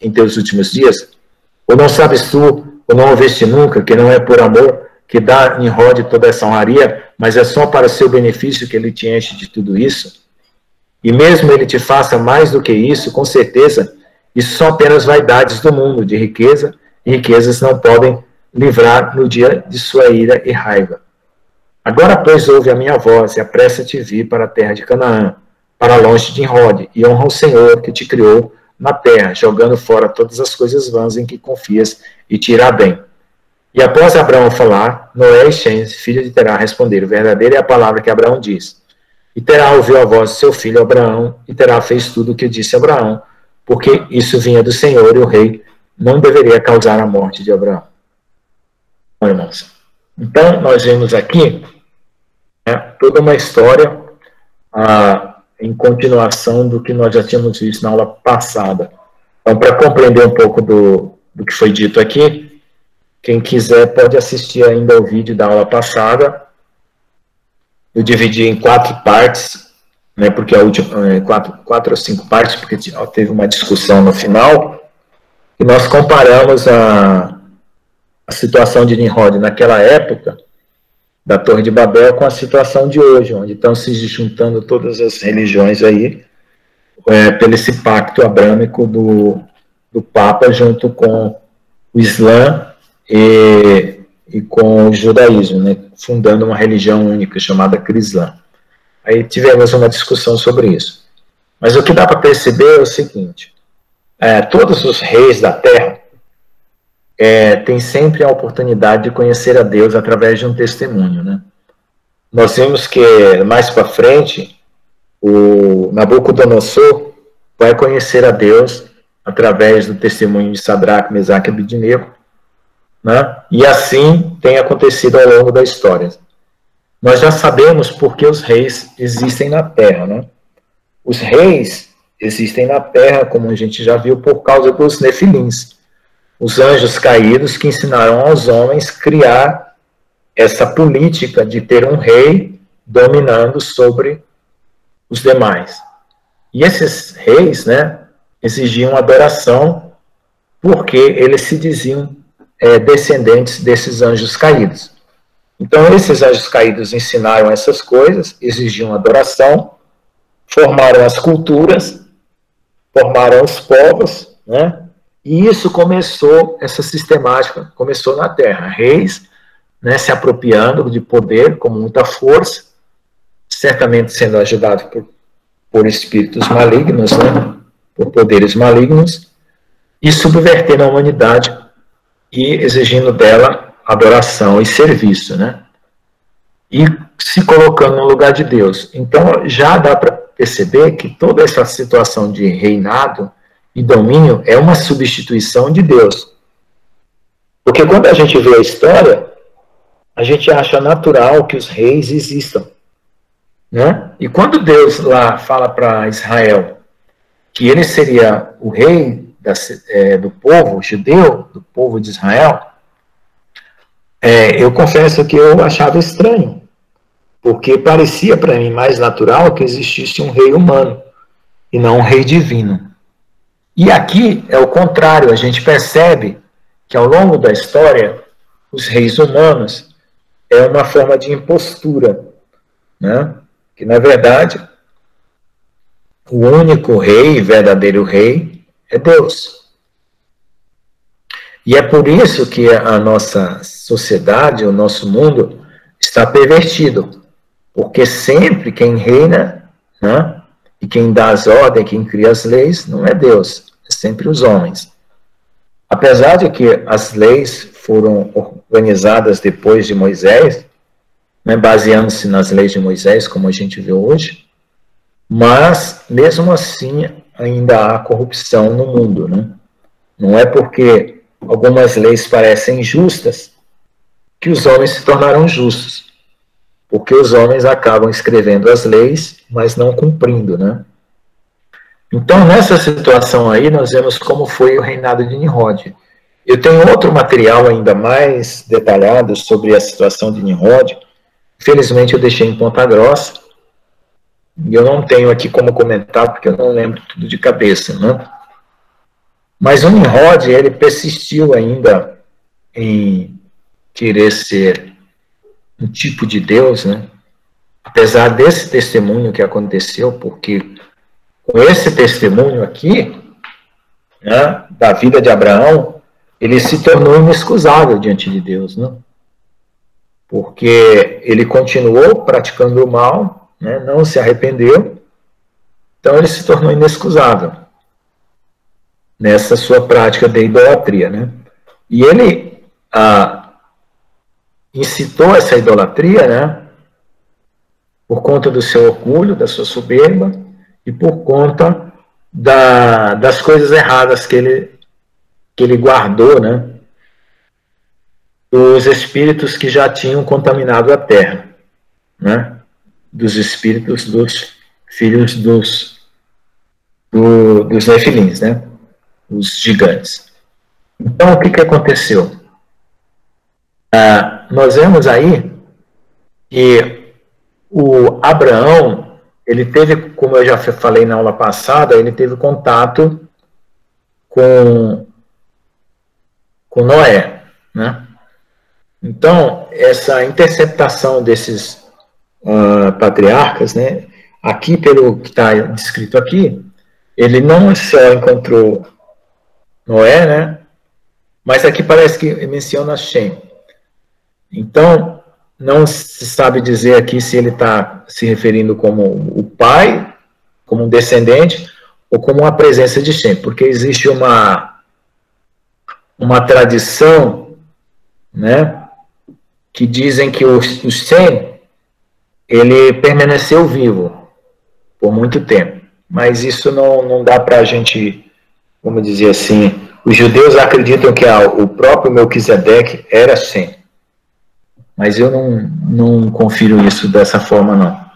em teus últimos dias? Ou não sabes tu, ou não ouviste nunca, que não é por amor que dá Nimrod toda essa honraria, mas é só para seu benefício que ele te enche de tudo isso? E mesmo ele te faça mais do que isso, com certeza, isso são apenas vaidades do mundo, de riqueza, e riquezas não podem livrar no dia de sua ira e raiva. Agora, pois, ouve a minha voz, e apressa-te vir para a terra de Canaã, para longe de Nimrod, e honra o Senhor que te criou na terra, jogando fora todas as coisas vãs em que confias, e te irá bem. E após Abraão falar, Noé e Shem, filho de Terá, responderam: verdadeira é a palavra que Abraão diz. E Terá ouviu a voz de seu filho Abraão, e Terá fez tudo o que disse Abraão, porque isso vinha do Senhor, e o rei não deveria causar a morte de Abraão. Bom, irmãos, então nós vemos aqui toda uma história em continuação do que nós já tínhamos visto na aula passada. Então, para compreender um pouco do que foi dito aqui, quem quiser pode assistir ainda o vídeo da aula passada. Eu dividi em 4 partes, né, porque a última, 4 ou 5 partes, porque teve uma discussão no final. e nós comparamos a situação de Nimrod naquela época, da Torre de Babel, com a situação de hoje, onde estão se juntando todas as religiões aí, pelo esse pacto abrâmico do Papa junto com o Islã e com o judaísmo, né, fundando uma religião única chamada Crislã. Aí tivemos uma discussão sobre isso. Mas o que dá para perceber é o seguinte, todos os reis da terra têm sempre a oportunidade de conhecer a Deus através de um testemunho, né? Nós vimos que mais para frente o Nabucodonosor vai conhecer a Deus através do testemunho de Sadraque, Mesaque e Abednego, né? E assim tem acontecido ao longo da história. Nós já sabemos por que os reis existem na Terra, né? Os reis existem na Terra, como a gente já viu, por causa dos nefilins, os anjos caídos que ensinaram aos homens a criar essa política de ter um rei dominando sobre os demais. E esses reis, né, exigiam adoração porque eles se diziam descendentes desses anjos caídos. Então, esses anjos caídos ensinaram essas coisas, exigiam adoração, formaram as culturas, formaram os povos, né? E isso começou, essa sistemática começou na Terra. Reis, né, se apropriando de poder com muita força, certamente sendo ajudados por espíritos malignos, né, por poderes malignos, e subvertendo a humanidade e exigindo dela adoração e serviço, né? E se colocando no lugar de Deus. Então, já dá para perceber que toda essa situação de reinado e domínio é uma substituição de Deus. Porque quando a gente vê a história, a gente acha natural que os reis existam, né? E quando Deus lá fala para Israel que ele seria o rei do povo judeu, do povo de Israel, eu confesso que eu achava estranho, porque parecia para mim mais natural que existisse um rei humano e não um rei divino. E aqui é o contrário, a gente percebe que ao longo da história, os reis humanos é uma forma de impostura, né? Que na verdade, o único rei, verdadeiro rei, é Deus. E é por isso que a nossa sociedade, o nosso mundo, está pervertido. Porque sempre quem reina, né, e quem dá as ordens, quem cria as leis, não é Deus, é sempre os homens. Apesar de que as leis foram organizadas depois de Moisés, né, baseando-se nas leis de Moisés, como a gente vê hoje, mas, mesmo assim, ainda há corrupção no mundo, né? Não é porque algumas leis parecem justas que os homens se tornaram justos. Porque os homens acabam escrevendo as leis, mas não cumprindo, né? Então, nessa situação aí, nós vemos como foi o reinado de Nimrod. Eu tenho outro material ainda mais detalhado sobre a situação de Nimrod. Infelizmente, eu deixei em Ponta Grossa. E eu não tenho aqui como comentar, porque eu não lembro tudo de cabeça, né? Mas o Nimrod, ele persistiu ainda em querer ser um tipo de Deus, né? Apesar desse testemunho que aconteceu, porque com esse testemunho aqui, né, da vida de Abraão, ele se tornou inexcusável diante de Deus, né? Porque ele continuou praticando o mal, né, não se arrependeu, então ele se tornou inexcusável nessa sua prática de idolatria, né? E ele incitou essa idolatria, né, por conta do seu orgulho, da sua soberba e por conta das coisas erradas que ele guardou, né, dos espíritos que já tinham contaminado a terra, né? Dos espíritos dos filhos dos nefilins, né? Os gigantes. Então, o que aconteceu? Nós vemos aí que o Abraão, ele teve, como eu já falei na aula passada, ele teve contato com com Noé, né? Então, essa interceptação desses patriarcas, né, aqui, pelo que está descrito aqui, ele não só encontrou Noé, né, mas aqui parece que menciona Shem. Então, não se sabe dizer aqui se ele está se referindo como o pai, como um descendente, ou como uma presença de Shem, porque existe uma tradição, né, que dizem que o Shem, ele permaneceu vivo por muito tempo, mas isso não dá para a gente, vamos dizer assim, os judeus acreditam que o próprio Melquisedeque era Shem, mas eu não confiro isso dessa forma, não.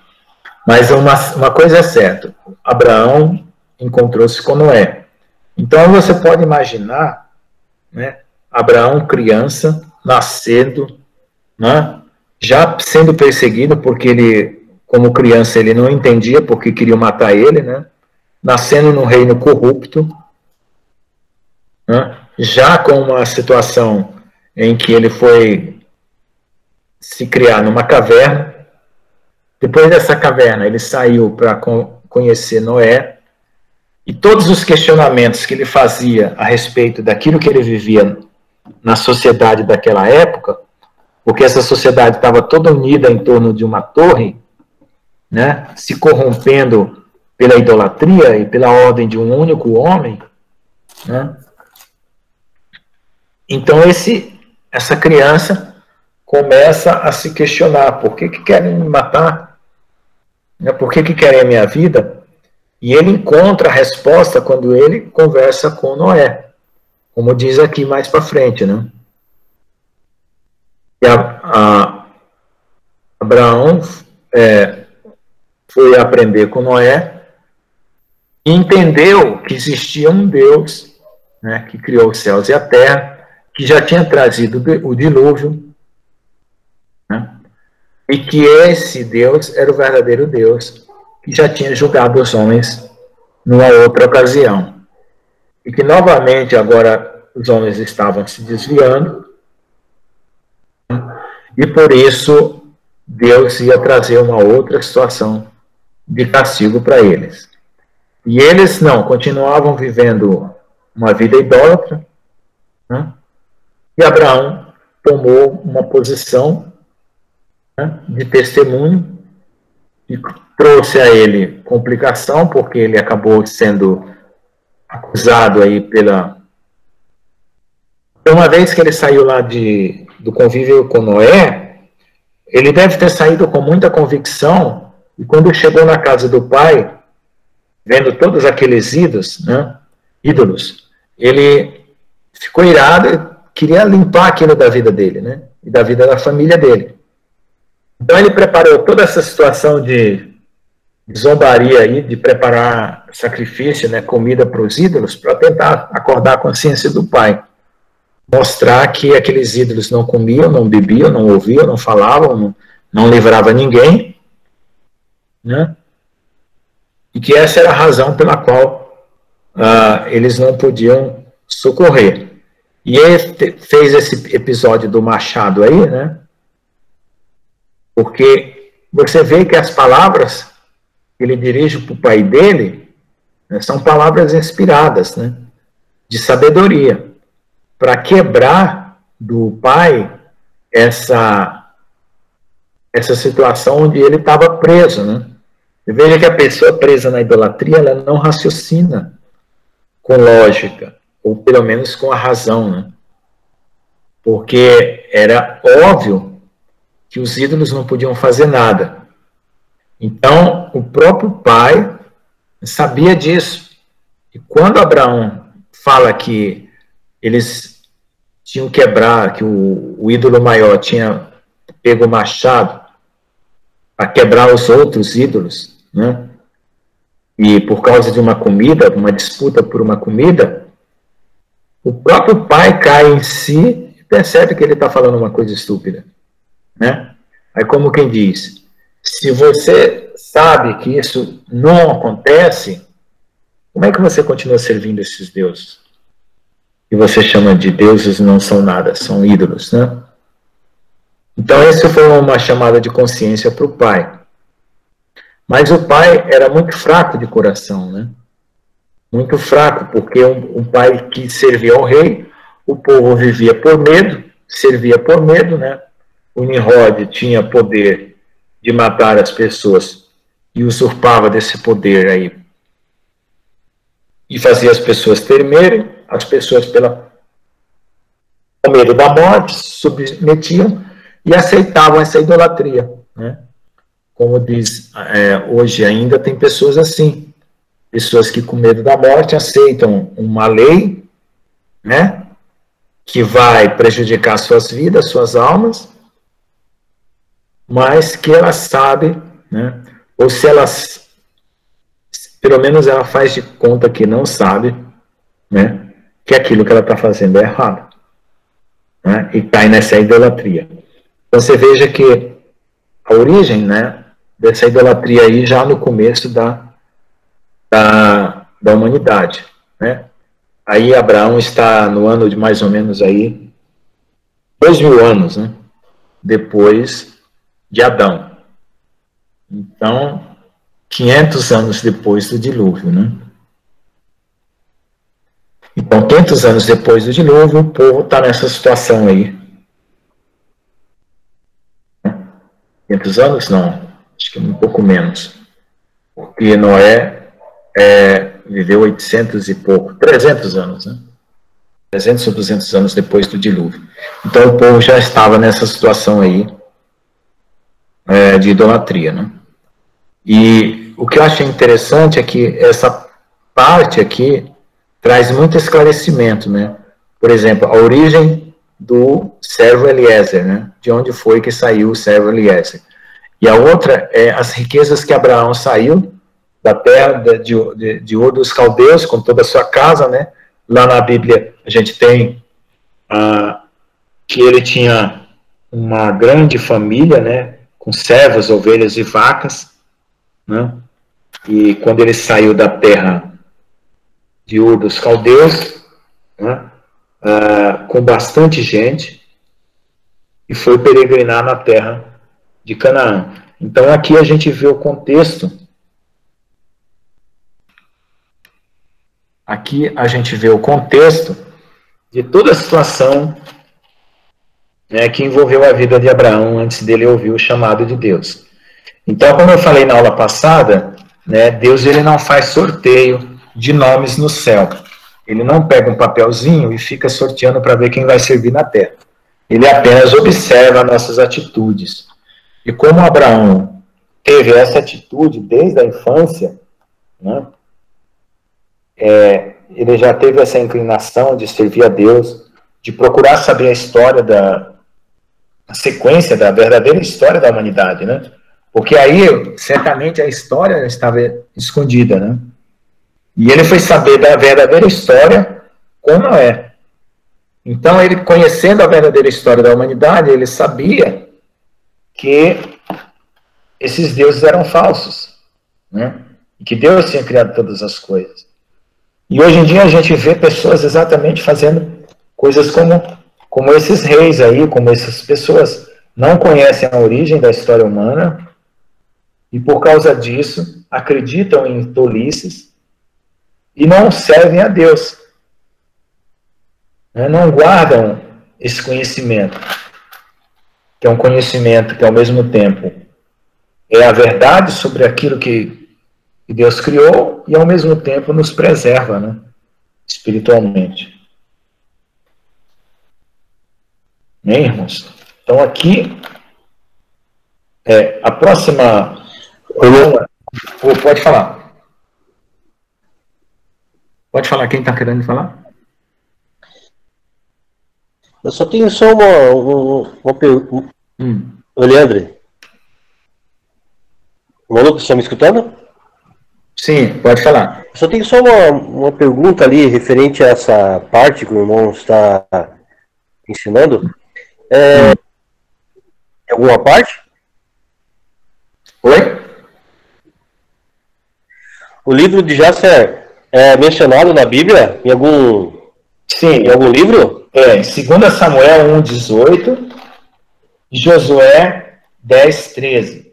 Mas uma coisa é certa, Abraão encontrou-se com Noé. Então você pode imaginar, né, Abraão criança, nascendo, né, já sendo perseguido, porque ele, como criança, ele não entendia porque queriam matar ele, né, nascendo num reino corrupto, né, já com uma situação em que ele foi se criar numa caverna. Depois dessa caverna, ele saiu para conhecer Noé, e todos os questionamentos que ele fazia a respeito daquilo que ele vivia na sociedade daquela época, porque essa sociedade estava toda unida em torno de uma torre, né, se corrompendo pela idolatria e pela ordem de um único homem, né? Então essa criança começa a se questionar: por que querem me matar? Por que querem a minha vida? E ele encontra a resposta quando ele conversa com Noé, como diz aqui mais para frente, né? E Abraão foi aprender com Noé e entendeu que existia um Deus, né, que criou os céus e a terra, que já tinha trazido o dilúvio, né, e que esse Deus era o verdadeiro Deus, que já tinha julgado os homens numa outra ocasião. E que novamente agora os homens estavam se desviando, e por isso Deus ia trazer uma outra situação de castigo para eles. E eles não, continuavam vivendo uma vida idólatra, né? E Abraão tomou uma posição, né, de testemunho, e trouxe a ele complicação, porque ele acabou sendo acusado aí uma vez que ele saiu lá do convívio com Noé, ele deve ter saído com muita convicção, e quando chegou na casa do pai, vendo todos aqueles ídolos, né, ele ficou irado e queria limpar aquilo da vida dele, né, e da vida da família dele. Então ele preparou toda essa situação de zombaria aí, de preparar sacrifício, né, comida para os ídolos, para tentar acordar a consciência do pai. Mostrar que aqueles ídolos não comiam, não bebiam, não ouviam, não falavam, não livravam ninguém, né? E que essa era a razão pela qual eles não podiam socorrer. E ele fez esse episódio do machado aí, né? Porque você vê que as palavras que ele dirige para o pai dele, né, são palavras inspiradas, né, de sabedoria, para quebrar do pai essa situação onde ele estava preso, né? E veja que a pessoa presa na idolatria, ela não raciocina com lógica, ou pelo menos com a razão, né? Porque era óbvio que os ídolos não podiam fazer nada. Então, o próprio pai sabia disso. E quando Abraão fala que eles tinham quebrar, que o ídolo maior tinha pego o machado para quebrar os outros ídolos, né? E por causa de uma comida, uma disputa por uma comida, o próprio pai cai em si e percebe que ele está falando uma coisa estúpida, né? Aí, como quem diz, se você sabe que isso não acontece, como é que você continua servindo esses deuses? que você chama de deuses não são nada, são ídolos, né? Então, essa foi uma chamada de consciência para o pai. Mas o pai era muito fraco de coração, né? Muito fraco, porque um pai que servia ao rei, o povo vivia por medo, servia por medo, né? O Nimrod tinha poder de matar as pessoas e usurpava desse poder aí. E fazia as pessoas temerem, as pessoas pelo medo da morte se submetiam e aceitavam essa idolatria, né? Como diz, hoje ainda tem pessoas assim, pessoas que com medo da morte aceitam uma lei, né, que vai prejudicar suas vidas, suas almas, mas que ela sabe, né, ou se elas, pelo menos ela faz de conta que não sabe, né, que aquilo que ela está fazendo é errado, né, e cai nessa idolatria. Então você veja que a origem, né, dessa idolatria aí já no começo da humanidade, né? Aí Abraão está no ano de mais ou menos aí 2.000 anos, né? Depois de Adão. Então, 500 anos depois do dilúvio, né? Então, 500 anos depois do dilúvio, o povo está nessa situação aí. 500 anos? Não, acho que um pouco menos. Porque Noé viveu 800 e pouco, 300 anos, né? 300 ou 200 anos depois do dilúvio. Então o povo já estava nessa situação aí de idolatria, né? E o que eu achei interessante é que essa parte aqui traz muito esclarecimento, né? Por exemplo, a origem do servo Eliezer, né? De onde foi que saiu o servo Eliezer. E a outra é as riquezas que Abraão saiu da terra de Ur dos Caldeus, com toda a sua casa, né? Lá na Bíblia a gente tem que ele tinha uma grande família, né? Com servos, ovelhas e vacas, né? E quando ele saiu da terra de Ur dos Caldeus, né? Com bastante gente, e foi peregrinar na terra de Canaã. Então aqui a gente vê o contexto. Aqui a gente vê o contexto de toda a situação, né, que envolveu a vida de Abraão antes dele ouvir o chamado de Deus. Então, como eu falei na aula passada, né, Deus ele não faz sorteio de nomes no céu. Ele não pega um papelzinho e fica sorteando para ver quem vai servir na terra. Ele apenas observa nossas atitudes. E como Abraão teve essa atitude desde a infância, né, ele já teve essa inclinação de servir a Deus, de procurar saber a história a sequência da verdadeira história da humanidade, né? Porque aí, certamente, a história estava escondida, né? E ele foi saber da verdadeira história com Noé. Então, ele, conhecendo a verdadeira história da humanidade, ele sabia que esses deuses eram falsos, né? E que Deus tinha criado todas as coisas. E hoje em dia a gente vê pessoas exatamente fazendo coisas como esses reis aí, como essas pessoas não conhecem a origem da história humana e por causa disso acreditam em tolices e não servem a Deus. Não guardam esse conhecimento, que é um conhecimento que ao mesmo tempo é a verdade sobre aquilo que Deus criou e ao mesmo tempo nos preserva, né, espiritualmente. Né, irmãos? Então aqui, a próxima... Pode falar. Pode falar, quem está querendo falar? Eu só tenho uma pergunta. Ô, Leandro. O Lucas, está me escutando? Sim, pode falar. Eu só tenho uma pergunta ali referente a essa parte que o irmão está ensinando. Alguma parte? Oi? O livro de Jasser é mencionado na Bíblia em algum Sim. Em algum livro? É, 2 Samuel 1:18 e Josué 10:13.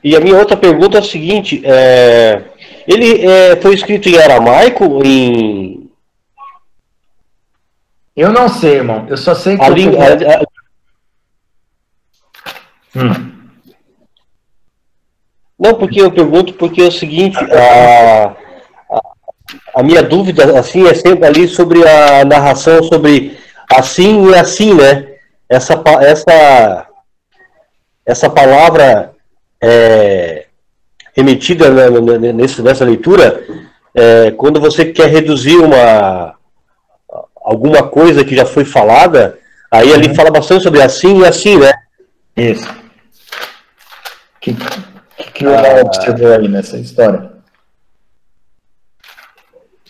E a minha outra pergunta é a seguinte, ele foi escrito em aramaico, Eu não sei, irmão. Eu só sei que Não, porque eu pergunto porque é o seguinte, a minha dúvida assim é sempre ali sobre a narração sobre assim e assim, né? Essa palavra remetida nessa leitura, quando você quer reduzir alguma coisa que já foi falada, aí ali fala bastante sobre assim e assim, né? Isso. Que o irmão observou aí nessa história?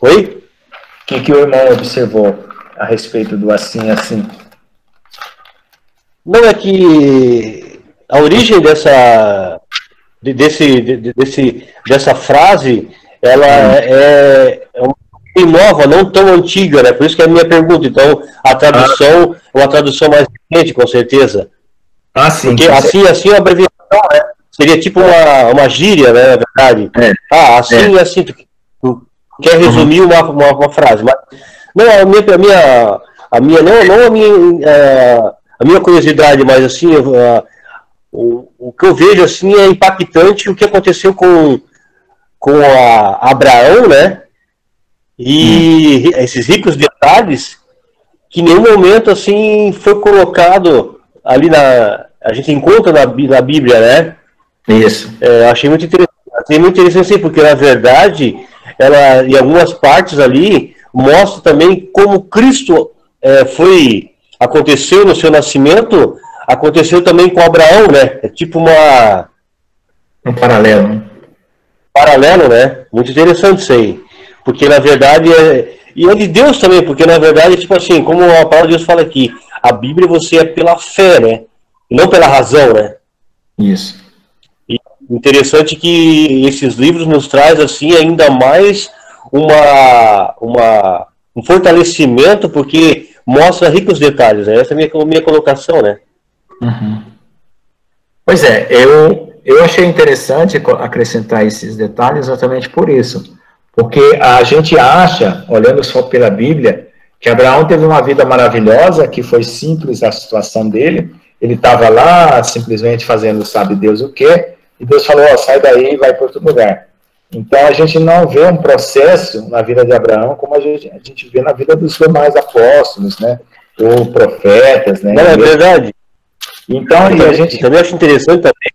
Oi? O que o irmão observou a respeito do assim, assim? Não, é que a origem dessa frase, ela é uma nova, não tão antiga, né? Por isso que é a minha pergunta. Então, a tradução é uma tradução mais recente, com certeza. Sim. Porque assim é uma abreviação, né? Seria tipo uma gíria, né, na verdade. Assim e assim. Tu quer resumir uma frase. Mas, não, a minha curiosidade, mas assim, o que eu vejo assim é impactante o que aconteceu com Abraão, né? E esses ricos detalhes que em nenhum momento assim foi colocado ali a gente encontra na Bíblia, né? Isso. Achei muito interessante, porque na verdade ela em algumas partes ali mostra também como Cristo aconteceu no seu nascimento, aconteceu também com Abraão, né? É tipo um paralelo. Paralelo, né? Muito interessante isso aí. Porque na verdade e é de Deus também, porque na verdade, tipo assim, como a palavra de Deus fala aqui, a Bíblia você é pela fé, né? E não pela razão, né? Isso. E interessante que esses livros nos traz assim ainda mais um fortalecimento, porque mostra ricos detalhes, né? Essa é a minha colocação, né? Pois é, eu achei interessante acrescentar esses detalhes exatamente por isso. Porque a gente acha, olhando só pela Bíblia, que Abraão teve uma vida maravilhosa, que foi simples a situação dele. Ele estava lá simplesmente fazendo sabe Deus o quê, e Deus falou, sai daí e vai para outro lugar. Então a gente não vê um processo na vida de Abraão como a gente vê na vida dos demais apóstolos, né? Ou profetas, né? Não, é verdade. Então, a gente também acho interessante também,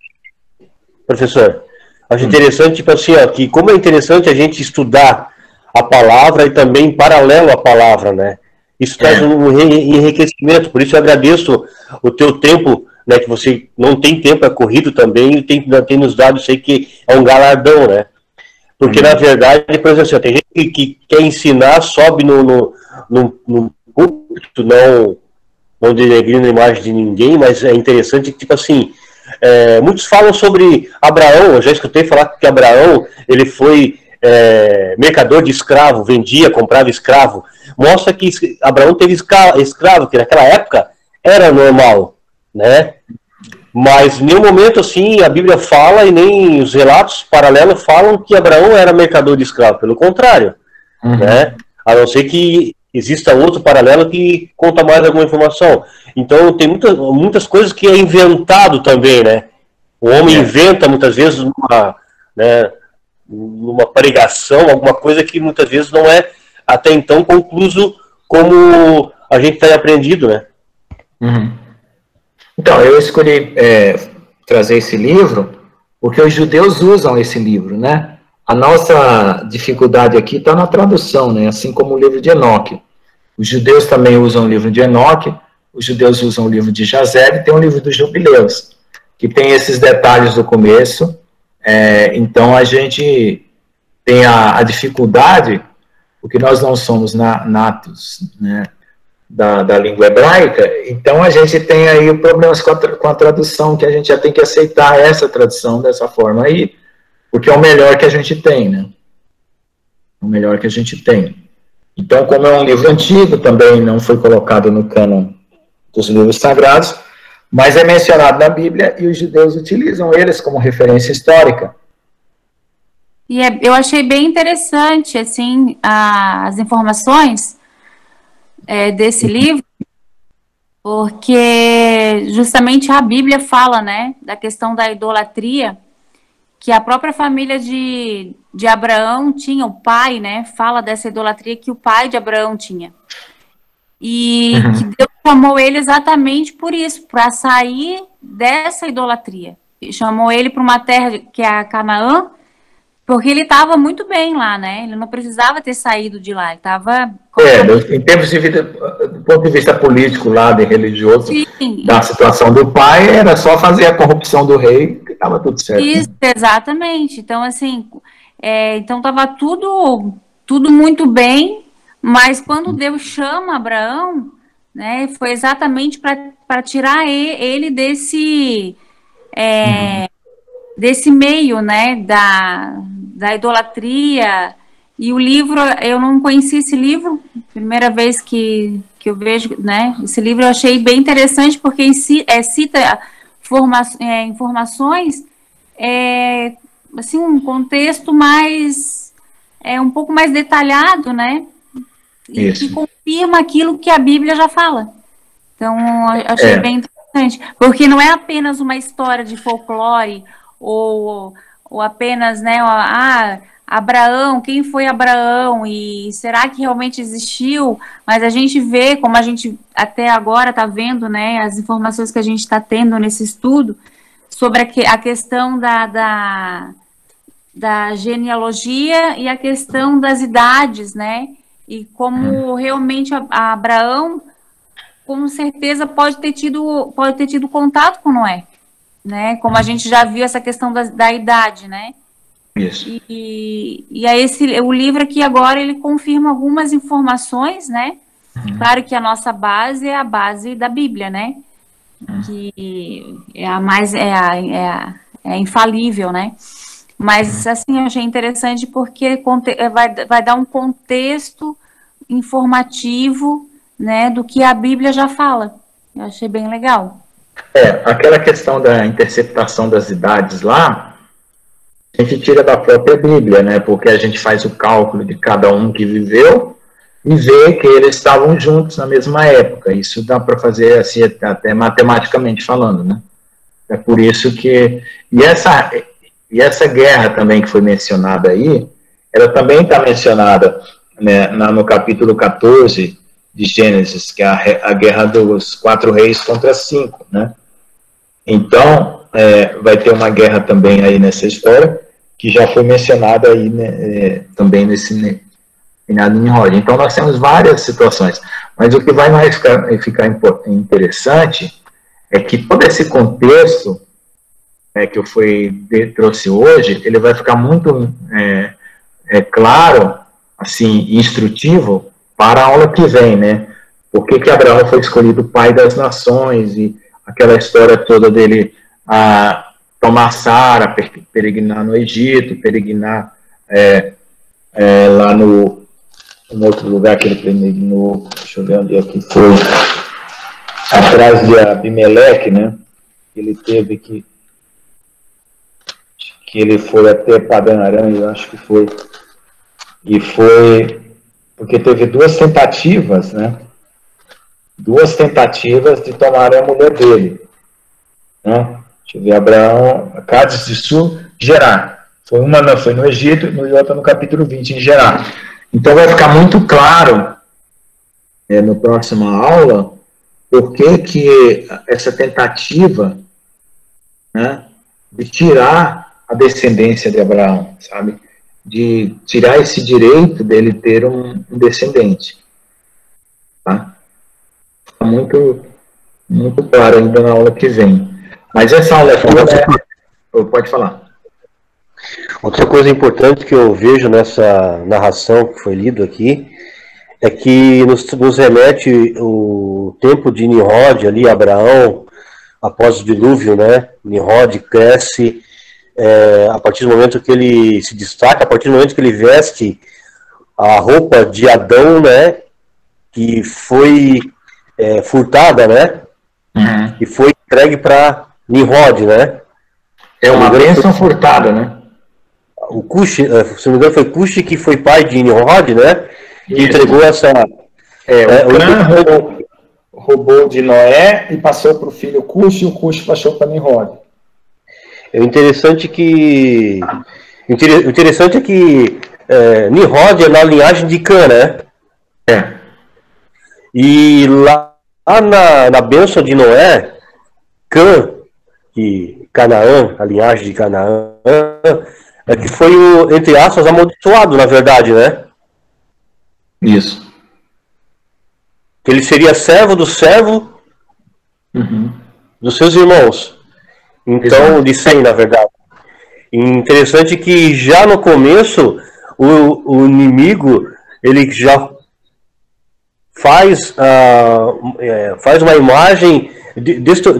professor. Acho interessante, tipo assim, que como é interessante a gente estudar a palavra e também em paralelo à palavra, né? Isso traz um enriquecimento, por isso eu agradeço o teu tempo, né? Que você não tem tempo, é corrido também, e tem nos dado isso aí que é um galardão, né? Porque, na verdade, por exemplo, assim, tem gente que quer ensinar, sobe no púlpito, não denegrindo a imagem de ninguém, mas é interessante, tipo assim, muitos falam sobre Abraão, eu já escutei falar que Abraão, ele foi mercador de escravo, vendia, comprava escravo, mostra que Abraão teve escravo, que naquela época era normal, né? Mas em nenhum momento, assim, a Bíblia fala e nem os relatos paralelos falam que Abraão era mercador de escravo, pelo contrário, né? A não ser que exista outro paralelo que conta mais alguma informação. Então, tem muitas coisas que é inventado também, né? O homem inventa, muitas vezes, numa pregação, alguma coisa que muitas vezes não é até então concluso como a gente tem aprendido, né? Então, eu escolhi trazer esse livro porque os judeus usam esse livro, né? A nossa dificuldade aqui está na tradução, né? Assim como o livro de Enoque. Os judeus também usam o livro de Enoque, os judeus usam o livro de Jazé, e tem o livro dos Jubileus, que tem esses detalhes do começo. Então, a gente tem a dificuldade, porque nós não somos natos, né, da língua hebraica, então a gente tem aí problemas com a tradução, que a gente já tem que aceitar essa tradução dessa forma aí, porque é o melhor que a gente tem, né? O melhor que a gente tem. Então, como é um livro antigo, também não foi colocado no cânon dos livros sagrados, mas é mencionado na Bíblia e os judeus utilizam eles como referência histórica. E eu achei bem interessante, assim, as informações desse livro, porque justamente a Bíblia fala, né, da questão da idolatria, que a própria família de Abraão tinha, o pai, né, fala dessa idolatria que o pai de Abraão tinha. E que Deus chamou ele exatamente por isso, para sair dessa idolatria. Chamou ele para uma terra que é a Canaã, porque ele estava muito bem lá, né? Ele não precisava ter saído de lá, ele estava... em termos de vida, do ponto de vista político lá, de religioso, sim, da situação do pai, era só fazer a corrupção do rei, que estava tudo certo. Isso, exatamente. Então, assim, então estava tudo muito bem, mas quando Deus chama Abraão, né, foi exatamente para tirar ele desse meio, né, da idolatria. E o livro, eu não conheci esse livro, primeira vez que eu vejo, né, esse livro eu achei bem interessante, porque cita informações, assim, um contexto mais, um pouco mais detalhado, né, e que confirma aquilo que a Bíblia já fala. Então, eu achei bem interessante, porque não é apenas uma história de folclore, ou apenas, né, Abraão, quem foi Abraão, e será que realmente existiu? Mas a gente vê, como a gente até agora está vendo, né, as informações que a gente está tendo nesse estudo, sobre a questão da genealogia e a questão das idades, né, e como realmente Abraão, com certeza, pode ter tido contato com Noé, né, como a gente já viu essa questão da idade, né. Isso. E aí o livro aqui agora, ele confirma algumas informações, né? Claro que a nossa base é a base da Bíblia, né? Que é a mais, é infalível, né? Mas, assim, eu achei interessante porque vai dar um contexto informativo, né, do que a Bíblia já fala. Eu achei bem legal. Aquela questão da interceptação das idades lá, a gente tira da própria Bíblia, né? Porque a gente faz o cálculo de cada um que viveu e vê que eles estavam juntos na mesma época. Isso dá para fazer assim, até matematicamente falando, né? É por isso que... E essa guerra também que foi mencionada aí, ela também está mencionada, né, no capítulo 14 de Gênesis, que é a guerra dos 4 reis contra 5, né? Então, vai ter uma guerra também aí nessa história, que já foi mencionada aí, né, também nesse finado Nimrod. Então, nós temos várias situações. Mas o que vai mais ficar interessante é que todo esse contexto que eu trouxe hoje, ele vai ficar muito claro, assim, instrutivo para a aula que vem, né? Por que Abraão foi escolhido pai das nações e aquela história toda dele tomar Sara, peregrinar no Egito, peregrinar lá no outro lugar que ele peregrinou, deixa eu ver onde é que foi, atrás de Abimeleque, né? Ele teve que ele foi até Padã Arã, eu acho que foi, e foi porque teve 2 tentativas, né? 2 tentativas de tomarem a mulher dele, né? Deixa eu ver, Abraão, Cádiz de Sul, Gerar. Uma foi no Egito e outra no capítulo 20, em Gerar. Então vai ficar muito claro, na próxima aula, por que essa tentativa, né, de tirar a descendência de Abraão, sabe? De tirar esse direito dele ter um descendente. Tá? Fica muito, muito claro ainda na aula que vem. Mas essa aula toda pode falar. Outra coisa importante que eu vejo nessa narração que foi lido aqui é que nos remete o tempo de Nimrod ali, Abraão, após o dilúvio, né? Nimrod cresce a partir do momento que ele se destaca, a partir do momento que ele veste a roupa de Adão, né, que foi furtada, né, e foi entregue para Nimrod, né. É uma bênção furtada, né. O Cush, se não me engano, foi Cush que foi pai de Nimrod, né, que entregou essa... o Cã roubou de Noé e passou para o filho Cush, e o Cush passou para Nimrod. O interessante é que Nimrod é na linhagem de Cã, né? E lá na bênção de Noé, Cã, e Canaã, a linhagem de Canaã, que foi entre aspas, amaldiçoado, na verdade, né? Isso. Que ele seria servo do servo dos seus irmãos. Então, de 100, na verdade. E interessante que já no começo, o inimigo, ele já faz uma imagem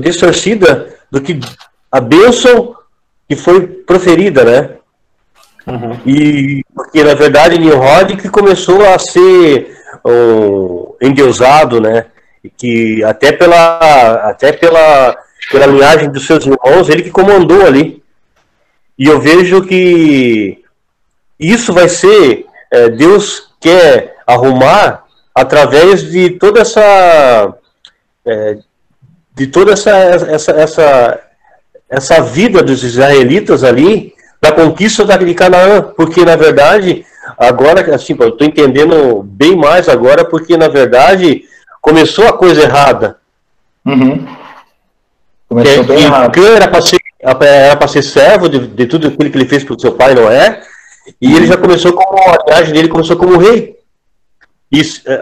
distorcida do que a bênção que foi proferida, né? E porque, na verdade, Nimrod que começou a ser endeusado, né? E que até pela linhagem dos seus irmãos, ele que comandou ali. E eu vejo que isso vai ser, Deus quer arrumar através de toda essa essa vida dos israelitas ali, da conquista de Canaã, porque na verdade, agora, assim, eu estou entendendo bem mais agora, porque na verdade começou a coisa errada. Começou bem errado. Cã era para ser servo de tudo aquilo que ele fez para o seu pai Noé, e ele já começou a viagem dele começou como rei.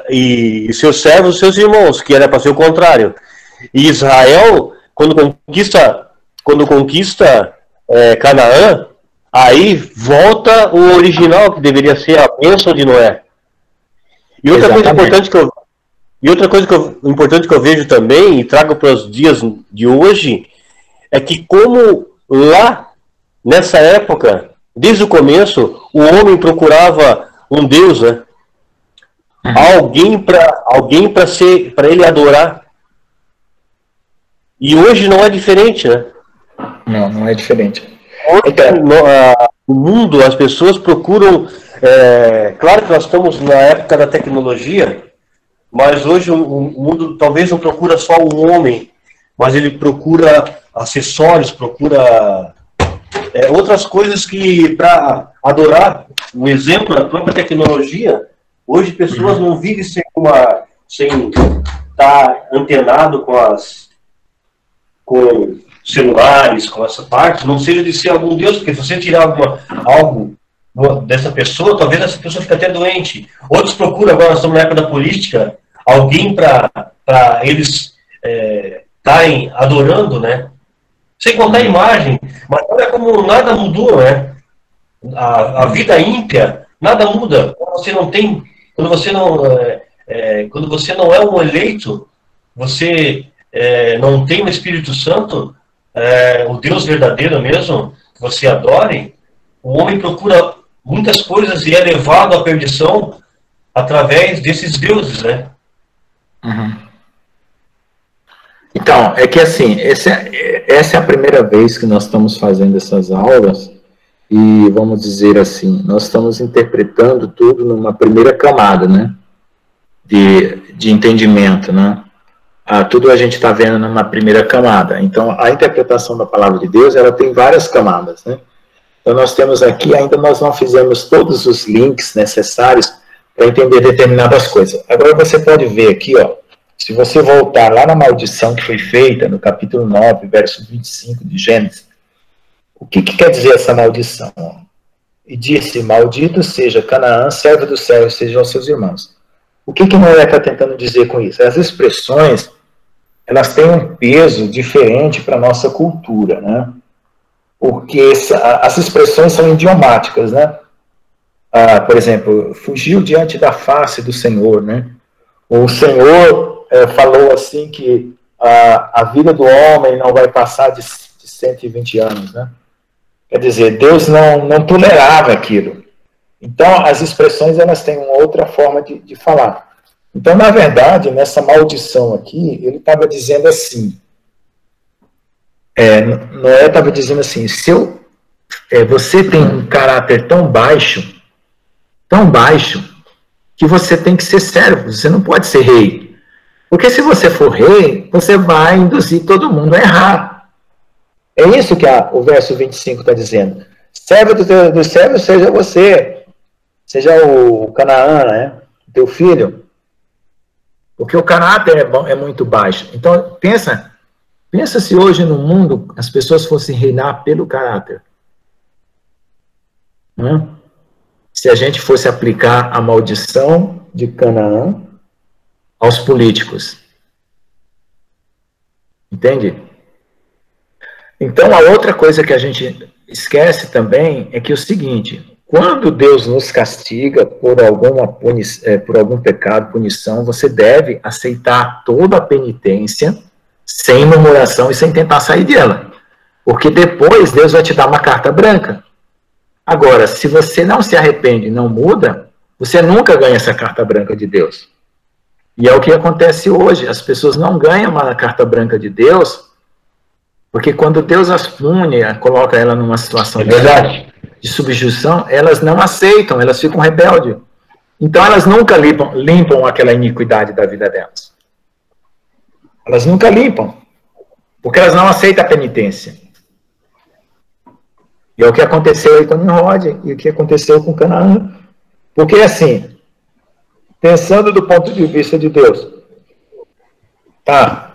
E seus servos, seus irmãos, que era para ser o contrário. E Israel, quando conquista Canaã, aí volta o original, que deveria ser a bênção de Noé. E outra coisa importante que eu vejo também, e trago para os dias de hoje, é que como lá, nessa época, desde o começo, o homem procurava um Deus, né? Alguém para ele adorar. E hoje não é diferente, né? Não é diferente. No mundo, as pessoas procuram... claro que nós estamos na época da tecnologia, mas hoje o mundo talvez não procura só o homem, mas ele procura acessórios, procura outras coisas que para adorar. Um exemplo, a própria tecnologia, hoje pessoas não vivem sem estar antenado com celulares, com essa parte, não seja de ser algum Deus, porque se você tirar algo dessa pessoa, talvez essa pessoa fique até doente. Outros procuram, agora nós estamos na época da política, alguém para eles estarem adorando, né? Sem contar a imagem, mas olha como nada mudou, né? A vida ímpia, nada muda. Quando você não é um eleito, você não tem o Espírito Santo, o Deus verdadeiro mesmo, que você adore, o homem procura muitas coisas e é levado à perdição através desses deuses, né? Então, é que assim, essa é a primeira vez que nós estamos fazendo essas aulas e, vamos dizer assim, nós estamos interpretando tudo numa primeira camada, né? De entendimento, né? Tudo a gente está vendo numa primeira camada. Então, a interpretação da palavra de Deus, ela tem várias camadas, né? Então, nós temos aqui, ainda nós não fizemos todos os links necessários para entender determinadas coisas. Agora, você pode ver aqui, ó, se você voltar lá na maldição que foi feita, no capítulo 9, verso 25 de Gênesis, o que quer dizer essa maldição? E disse, maldito seja Canaã, servo do céu, e sejam seus irmãos. O que Noé está tentando dizer com isso? As expressões, elas têm um peso diferente para a nossa cultura, né? Porque as expressões são idiomáticas, né? Por exemplo, fugiu diante da face do Senhor, né? O Senhor falou assim que a vida do homem não vai passar de 120 anos, né? Quer dizer, Deus não tolerava aquilo. Então, as expressões, elas têm uma outra forma de falar. Então, na verdade, nessa maldição aqui, ele estava dizendo assim, Noé estava dizendo assim, você tem um caráter tão baixo, que você tem que ser servo, você não pode ser rei. Porque se você for rei, você vai induzir todo mundo a errar. É isso que o verso 25 está dizendo. Servo dos servos seja você, seja o Canaã, né? Teu filho. Porque o caráter é muito baixo. Então, pensa se hoje no mundo as pessoas fossem reinar pelo caráter. Se a gente fosse aplicar a maldição de Canaã aos políticos. Entende? Então, a outra coisa que a gente esquece também é que é o seguinte, quando Deus nos castiga por algum pecado, punição, você deve aceitar toda a penitência sem murmuração e sem tentar sair dela. Porque depois Deus vai te dar uma carta branca. Agora, se você não se arrepende e não muda, você nunca ganha essa carta branca de Deus. E é o que acontece hoje. As pessoas não ganham uma carta branca de Deus, porque quando Deus as pune, coloca ela numa situação de subjugação, elas não aceitam, elas ficam rebeldes. Então elas nunca limpam aquela iniquidade da vida delas. Elas nunca limpam, porque elas não aceitam a penitência. E é o que aconteceu aí com Nimrod, e o que aconteceu com Canaã. Porque assim, pensando do ponto de vista de Deus,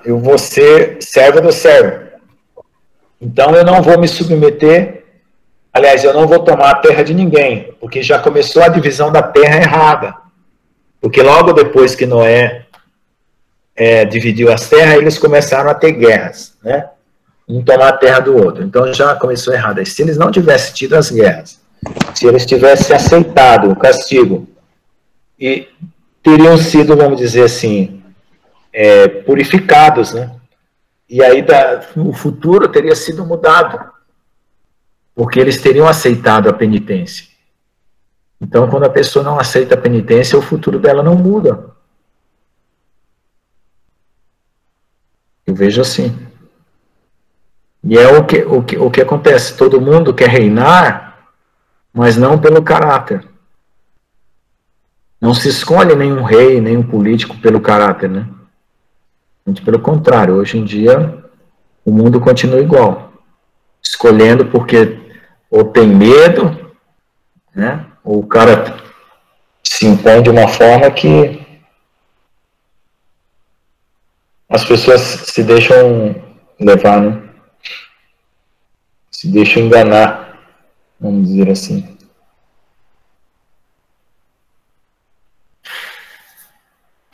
eu vou ser servo do servo. Então eu não vou me submeter, aliás, eu não vou tomar a terra de ninguém, porque já começou a divisão da terra errada. Porque logo depois que Noé dividiu as terras, eles começaram a ter guerras, né? Um tomar a terra do outro. Então já começou errado. E se eles não tivessem tido as guerras, se eles tivessem aceitado o castigo, e teriam sido, vamos dizer assim, purificados, né? E aí o futuro teria sido mudado, porque eles teriam aceitado a penitência. Então, quando a pessoa não aceita a penitência, o futuro dela não muda. Eu vejo assim. E é o que acontece. Todo mundo quer reinar, mas não pelo caráter. Não se escolhe nenhum rei, nenhum político pelo caráter, né? Muito pelo contrário, hoje em dia o mundo continua igual. Escolhendo porque ou tem medo, né? Ou o cara se impõe de uma forma que as pessoas se deixam levar, né? Se deixam enganar, vamos dizer assim.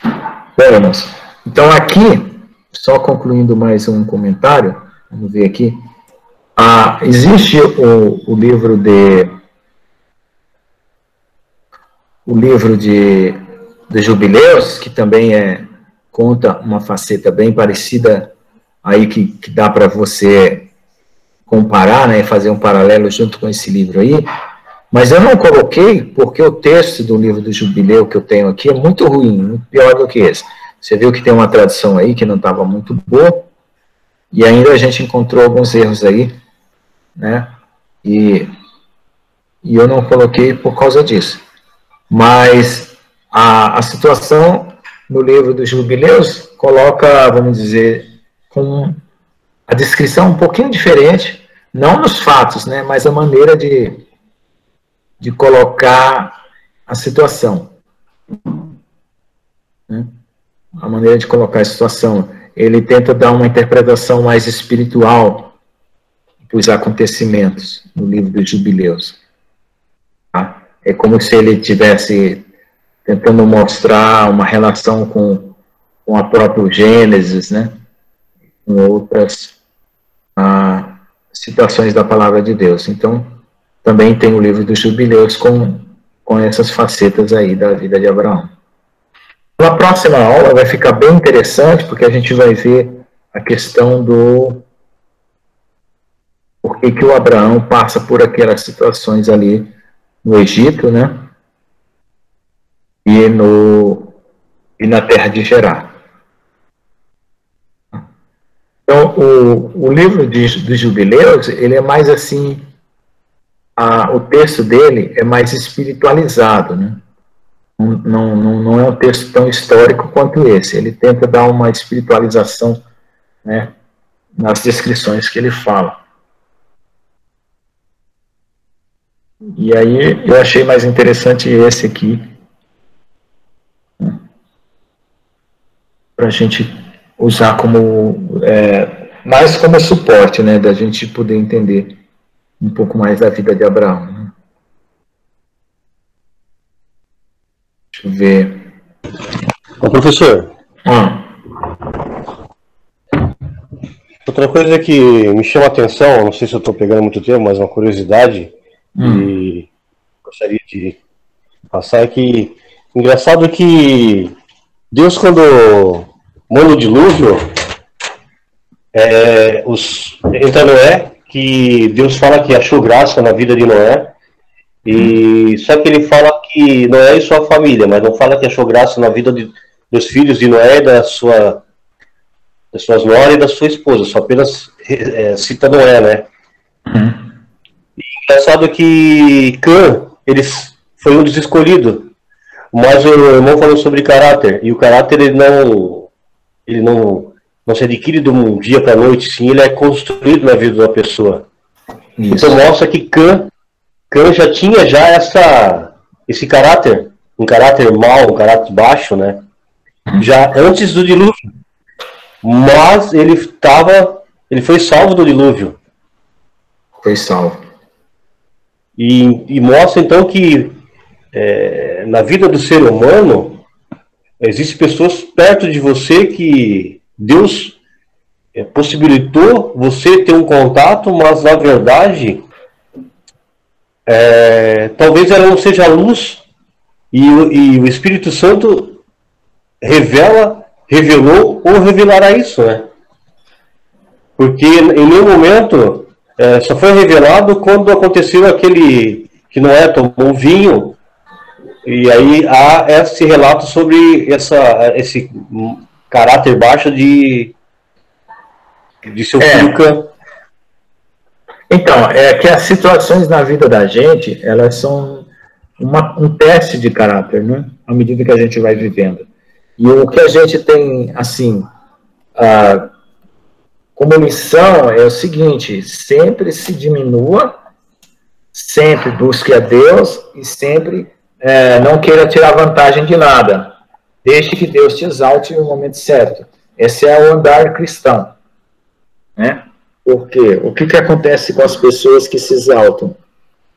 Bom, irmãos, então aqui, só concluindo mais um comentário, vamos ver aqui. Existe o livro de Jubileus, que também conta uma faceta bem parecida, aí que dá para você comparar, né, fazer um paralelo junto com esse livro aí, mas eu não coloquei porque o texto do livro do Jubileu que eu tenho aqui é muito ruim, muito pior do que esse. Você viu que tem uma tradução aí que não estava muito boa, e ainda a gente encontrou alguns erros aí, né, e eu não coloquei por causa disso. Mas a situação no livro dos Jubileus coloca, vamos dizer, com a descrição um pouquinho diferente, não nos fatos, né, mas a maneira de colocar a situação. Né? A maneira de colocar a situação. Ele tenta dar uma interpretação mais espiritual dos acontecimentos no livro dos Jubileus. Tá? É como se ele estivesse tentando mostrar uma relação com a própria Gênesis, né? Com outras situações da palavra de Deus. Então, também tem o livro dos Jubileus com essas facetas aí da vida de Abraão. Na próxima aula vai ficar bem interessante, porque a gente vai ver a questão do por que o Abraão passa por aquelas situações ali no Egito, né? e na terra de Gerar. Então, o livro dos Jubileus, ele é mais assim, o texto dele é mais espiritualizado, né? Não é um texto tão histórico quanto esse. Ele tenta dar uma espiritualização, né, nas descrições que ele fala. E aí eu achei mais interessante esse aqui, né, para a gente usar como mais como suporte, né, da gente poder entender um pouco mais da vida de Abraão, né? Deixa eu ver. Ô, professor. Outra coisa que me chama a atenção, não sei se eu estou pegando muito tempo, mas uma curiosidade e gostaria de passar é que, engraçado que Deus, quando manda o dilúvio, entra Noé, que Deus fala que achou graça na vida de Noé, e só que ele fala que Noé e sua família, mas não fala que achou graça na vida dos filhos de Noé, das suas noras e da sua esposa, só apenas cita Noé, né? E engraçado que Cã, foi um dos escolhidos, mas o irmão falou sobre caráter, e o caráter ele não se adquire de um dia para a noite, sim, ele é construído na vida da pessoa. Isso. Então mostra que Cã já tinha esse caráter, um caráter mau, um caráter baixo, né? Já antes do dilúvio. Mas ele foi salvo do dilúvio. Foi salvo. E mostra então que na vida do ser humano existem pessoas perto de você que Deus possibilitou você ter um contato, mas na verdade talvez ela não seja a luz, e o Espírito Santo revelou ou revelará isso, né? Porque em nenhum momento só foi revelado quando aconteceu aquele que Noé tomou vinho, e aí há esse relato sobre esse caráter baixo de seu filho Cã. Então, que as situações na vida da gente, elas são um teste de caráter, né? À medida que a gente vai vivendo. E o que a gente tem, assim, como lição é o seguinte: sempre se diminua, sempre busque a Deus e sempre não queira tirar vantagem de nada. Deixe que Deus te exalte no momento certo. Esse é o andar cristão, né? Porque o que acontece com as pessoas que se exaltam?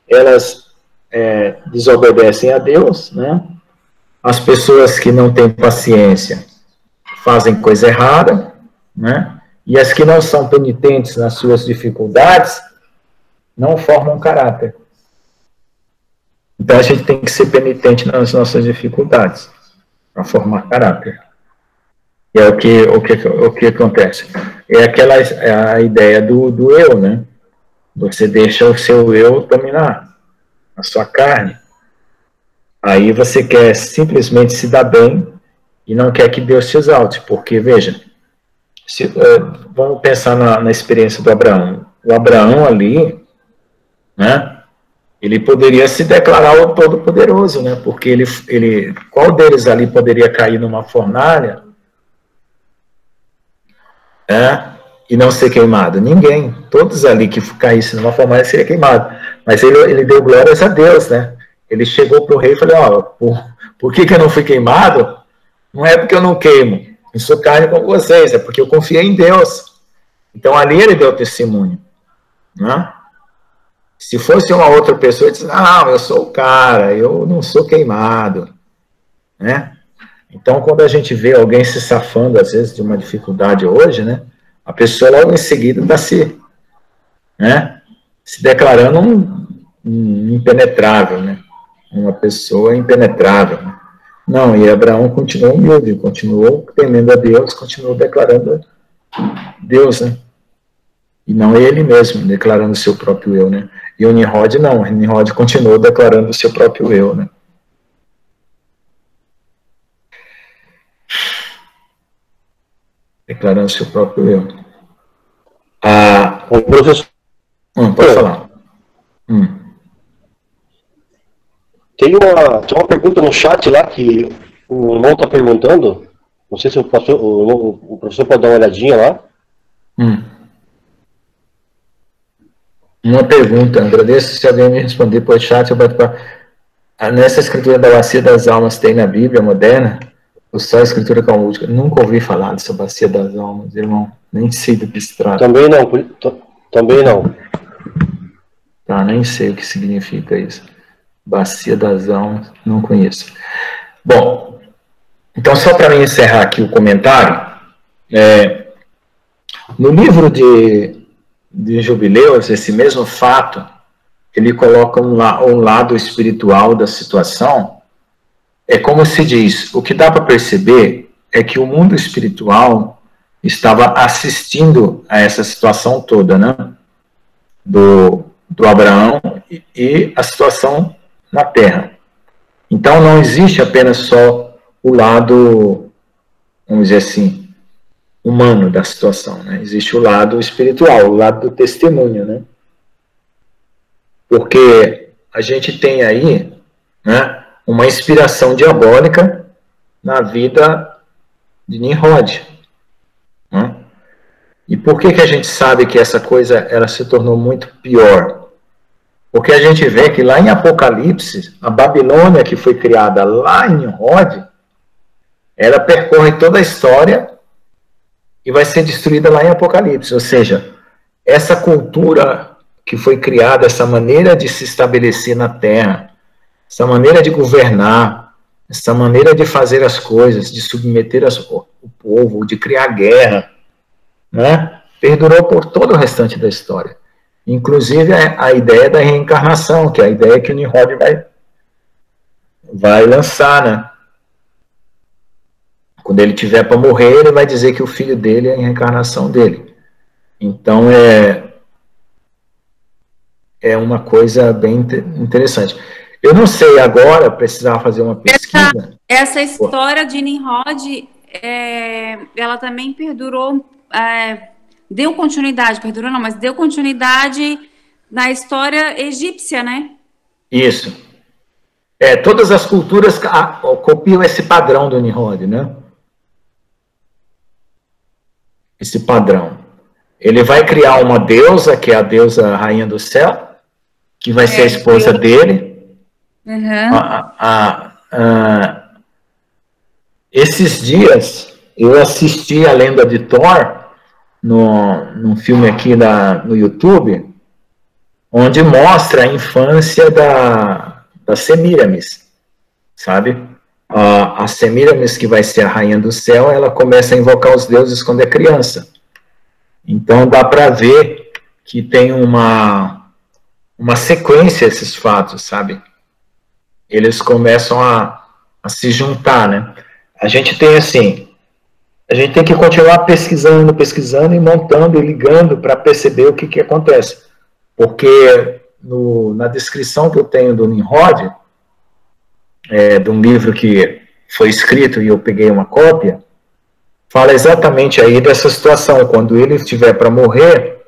Elas desobedecem a Deus, né? As pessoas que não têm paciência fazem coisa errada, né? E as que não são penitentes nas suas dificuldades não formam caráter. Então a gente tem que ser penitente nas nossas dificuldades para formar caráter. E é o que acontece. É a ideia do eu, né? Você deixa o seu eu dominar a sua carne. Aí você quer simplesmente se dar bem e não quer que Deus te exalte. Porque, veja, vamos pensar na experiência do Abraão. O Abraão ali, né? Ele poderia se declarar o Todo-Poderoso, né? Porque qual deles ali poderia cair numa fornalha e não ser queimado? Ninguém. Todos ali que caíssem numa fornalha seriam queimados. Mas ele deu glórias a Deus, né? Ele chegou para o rei e falou: por que eu não fui queimado? Não é porque eu não queimo, eu sou carne com vocês, é porque eu confiei em Deus. Então ali ele deu testemunho, né? Se fosse uma outra pessoa, ele disse: não, eu sou o cara, eu não sou queimado, né? Então, quando a gente vê alguém se safando, às vezes, de uma dificuldade hoje, né? A pessoa logo em seguida está se declarando um impenetrável, né? Uma pessoa impenetrável, né? Não, e Abraão continuou humilde, continuou temendo a Deus, continuou declarando Deus, né? E não ele mesmo, declarando o seu próprio eu, né? E o Nimrod não, o Nimrod continuou declarando o seu próprio eu, né? declarando seu próprio eu. O professor... Pode falar. Tem uma pergunta no chat lá que o irmão está perguntando. Não sei se o professor pode dar uma olhadinha lá. Uma pergunta, agradeço se alguém me responder por chat. Nessa escritura da bacia das almas tem na Bíblia moderna? Ou só a escritura calmúdica? Nunca ouvi falar dessa bacia das almas, irmão. Nem sei do que se trata. Também não. Também não. Tá, nem sei o que significa isso. Bacia das almas, não conheço. Bom, então só para encerrar aqui o comentário, no livro de Jubileus, esse mesmo fato, ele coloca um lado espiritual da situação. É como se diz, o que dá para perceber é que o mundo espiritual estava assistindo a essa situação toda, né? Do Abraão e a situação na Terra. Então não existe apenas só o lado, vamos dizer assim, humano da situação, né? Existe o lado espiritual, o lado do testemunho, né? Porque a gente tem aí, né, uma inspiração diabólica na vida de Nimrod, né? E por que a gente sabe que essa coisa ela se tornou muito pior? Porque a gente vê que lá em Apocalipse, a Babilônia que foi criada lá em Nimrod, ela percorre toda a história e vai ser destruída lá em Apocalipse. Ou seja, essa cultura que foi criada, essa maneira de se estabelecer na Terra, essa maneira de governar, essa maneira de fazer as coisas, de submeter o povo, de criar guerra, né, perdurou por todo o restante da história. Inclusive a ideia da reencarnação, que é a ideia que o Nimrod vai lançar, né? Quando ele tiver para morrer, ele vai dizer que o filho dele é a reencarnação dele. Então é uma coisa bem interessante. Eu não sei agora, precisava fazer uma pesquisa. Essa história de Nimrod, ela também perdurou, deu continuidade, perdurou não, mas deu continuidade na história egípcia, né? Isso. Todas as culturas copiam esse padrão do Nimrod, né? Esse padrão. Ele vai criar uma deusa, que é a deusa rainha do céu, que vai ser a esposa dele. Uhum. Esses dias, eu assisti a Lenda de Thor, num filme aqui no YouTube, onde mostra a infância da Semíramis, sabe? A Semíramis, que vai ser a rainha do céu, ela começa a invocar os deuses quando é criança. Então dá para ver que tem uma sequência esses fatos, sabe? Eles começam a se juntar, né? A gente tem que continuar pesquisando e montando e ligando para perceber o que acontece. Porque na descrição que eu tenho do Nimrod, de um livro que foi escrito e eu peguei uma cópia, fala exatamente aí dessa situação. Quando ele estiver para morrer,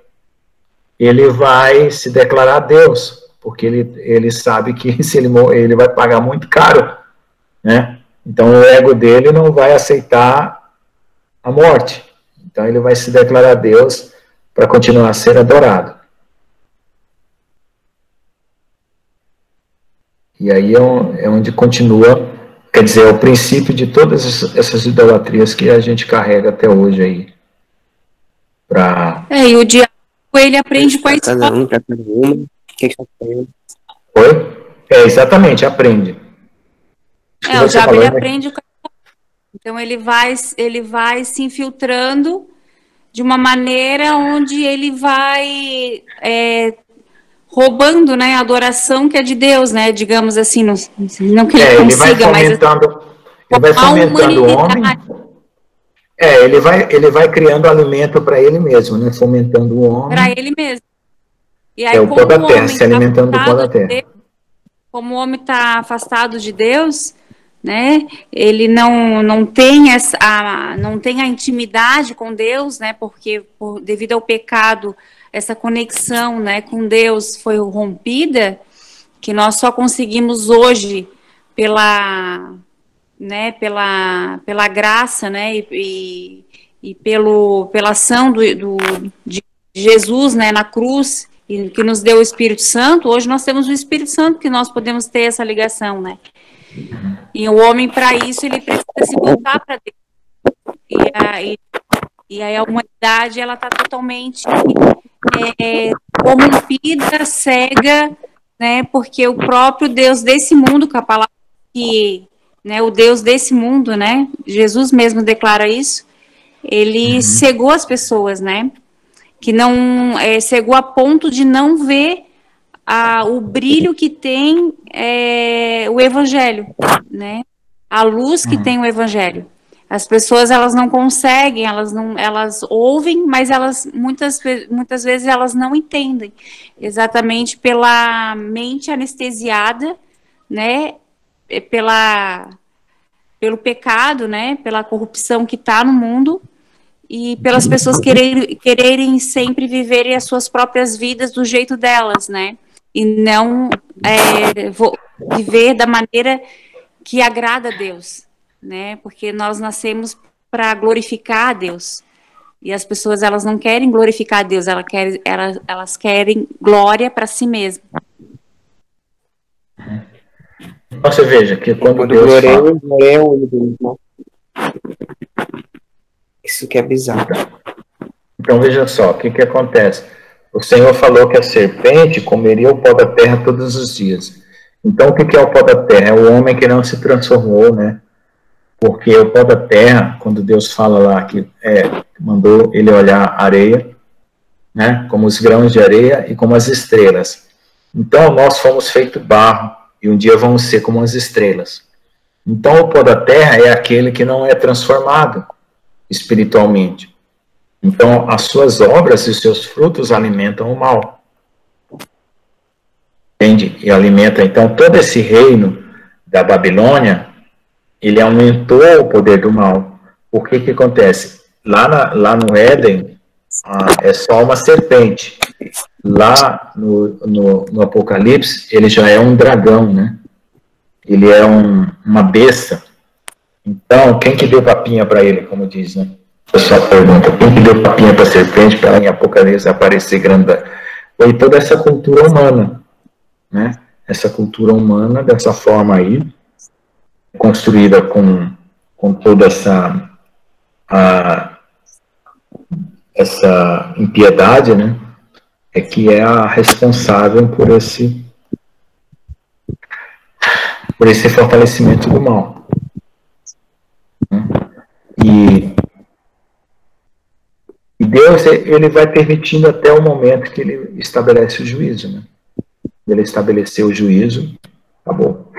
ele vai se declarar a Deus, porque ele sabe que se ele morrer, ele vai pagar muito caro, né? Então o ego dele não vai aceitar a morte. Então ele vai se declarar a Deus para continuar a ser adorado. E aí é onde continua, quer dizer, é o princípio de todas essas idolatrias que a gente carrega até hoje aí. E o diabo, ele aprende com a escola. Oi? Exatamente, aprende. O diabo, ele aprende com a escola. Então ele vai se infiltrando de uma maneira onde ele vai roubando, né, a adoração que é de Deus, né, digamos assim, não que ele consiga, ele vai fomentando o homem. Ele vai criando alimento para ele mesmo, né, fomentando o homem. Para ele mesmo. E aí, o pó da terra, se alimentando do pó da terra. Como o homem está afastado de Deus, né? Ele não tem não tem a intimidade com Deus, né? Porque devido ao pecado, essa conexão, né, com Deus foi rompida, que nós só conseguimos hoje pela graça, né, e pela ação de Jesus, né, na cruz, e que nos deu o Espírito Santo. Hoje nós temos o Espírito Santo, que nós podemos ter essa ligação, né? E o homem, para isso, ele precisa se voltar para Deus. E aí a humanidade, ela está totalmente corrompida, cega, né? Porque o próprio Deus desse mundo, com a palavra que, né, o Deus desse mundo, né? Jesus mesmo declara isso. Ele cegou as pessoas, né? Que não cegou a ponto de não ver o brilho que tem o Evangelho, né? A luz que tem o Evangelho. As pessoas, elas não conseguem, elas ouvem, mas elas muitas vezes elas não entendem, exatamente pela mente anestesiada, né? Pelo pecado, né? Pela corrupção que está no mundo, e pelas pessoas quererem sempre viverem as suas próprias vidas do jeito delas, né? E não viver da maneira que agrada a Deus, né? Porque nós nascemos para glorificar a Deus. E as pessoas, elas não querem glorificar a Deus, elas querem glória para si mesmas. Você veja que quando Deus fala... Isso que é bizarro. Então veja só, o que acontece? O Senhor falou que a serpente comeria o pó da terra todos os dias. Então o que é o pó da terra? É o homem que não se transformou, né? Porque o pó da terra, quando Deus fala lá que mandou ele olhar a areia, né? Como os grãos de areia e como as estrelas. Então nós fomos feitos barro e um dia vamos ser como as estrelas. Então o pó da terra é aquele que não é transformado espiritualmente. Então, as suas obras e os seus frutos alimentam o mal. Entende? E alimenta, então, todo esse reino da Babilônia, ele aumentou o poder do mal. Por que acontece? Lá no Éden, é só uma serpente. Lá no Apocalipse, ele já é um dragão, né? Ele é uma besta. Então, quem que deu papinha para ele, como diz, né? A pessoa pergunta, quem que deu papinha para a serpente para ela em Apocalipse aparecer grande? Foi toda essa cultura humana, né? Essa cultura humana, dessa forma aí, construída com toda essa impiedade, né? É que é a responsável por esse fortalecimento do mal. E Deus, ele vai permitindo até o momento que ele estabelece o juízo, né? Ele estabeleceu o juízo, acabou.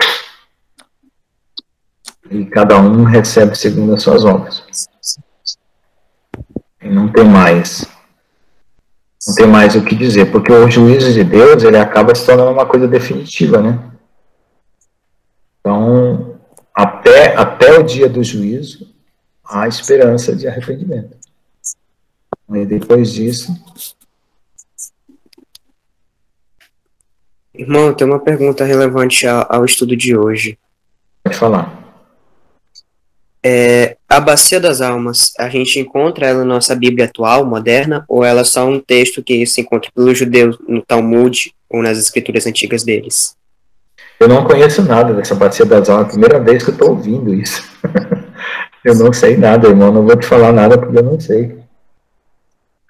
E cada um recebe segundo as suas obras. E não tem mais o que dizer, porque o juízo de Deus, ele acaba se tornando uma coisa definitiva, né? Então, até o dia do juízo, há esperança de arrependimento. E depois disso... Irmão, tem uma pergunta relevante ao estudo de hoje. Pode falar. A Bacia das Almas, a gente encontra ela na nossa Bíblia atual, moderna, ou ela é só um texto que se encontra pelos judeus no Talmud ou nas escrituras antigas deles? Eu não conheço nada dessa Bacia das Almas, é a primeira vez que eu estou ouvindo isso. Eu não sei nada, irmão, não vou te falar nada porque eu não sei.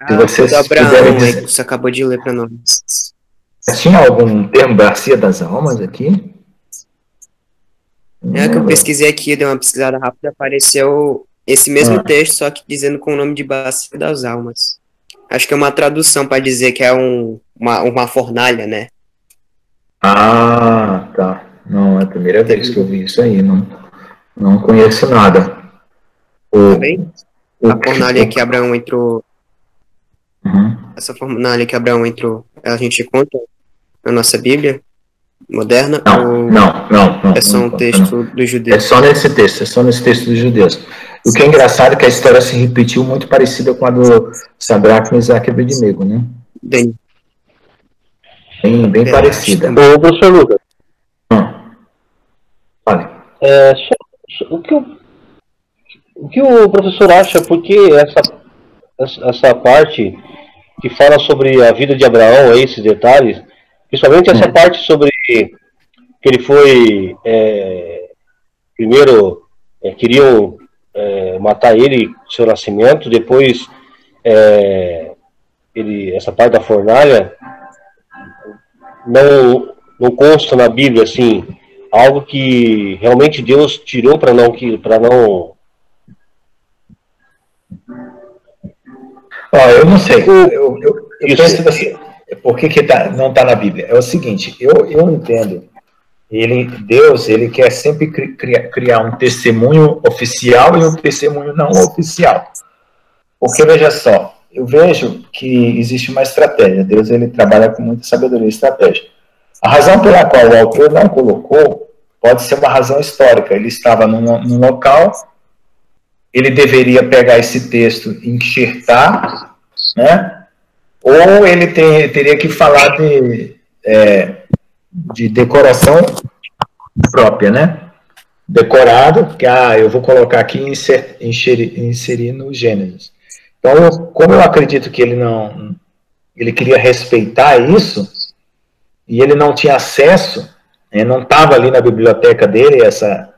Se vocês Abraão, dizer... você acabou de ler para nós. Tinha algum termo Bacia das Almas aqui? Que eu pesquisei aqui, dei uma pesquisada rápida, apareceu esse mesmo texto, só que dizendo com o nome de Bacia das Almas. Acho que é uma tradução para dizer que é uma fornalha, né? Ah, tá. Não, é a primeira vez que eu vi isso aí, não conheço nada. A fornalha que Abraão entrou... Essa fornalha que Abraão entrou, a gente encontra na nossa Bíblia? moderna? Não. É só um texto dos judeus? É só nesse texto dos judeus. O que é engraçado é que a história se repetiu muito parecida com a do Sadraque, Mesaque e Abednego, né? Bem parecida. Ô, professor Lucas. Olha. O que o professor acha, porque essa parte que fala sobre a vida de Abraão, esses detalhes, principalmente essa parte sobre que ele foi, primeiro, queriam matar ele, seu nascimento, depois, essa parte da fornalha, não consta na Bíblia, assim, algo que realmente Deus tirou para não... Eu não sei. Eu penso assim, por que não está na Bíblia? É o seguinte, eu entendo. Deus quer sempre criar um testemunho oficial e um testemunho não oficial. Porque, veja só, eu vejo que existe uma estratégia. Deus trabalha com muita sabedoria e estratégia. A razão pela qual o autor não colocou pode ser uma razão histórica. Ele estava num local, ele deveria pegar esse texto e enxertar, né? Ou ele teria que falar de decoração própria, né? Decorado, que eu vou colocar aqui e inserir no Gênesis. Então, como eu acredito que ele queria respeitar isso, e ele não tinha acesso, não estava ali na biblioteca dele essa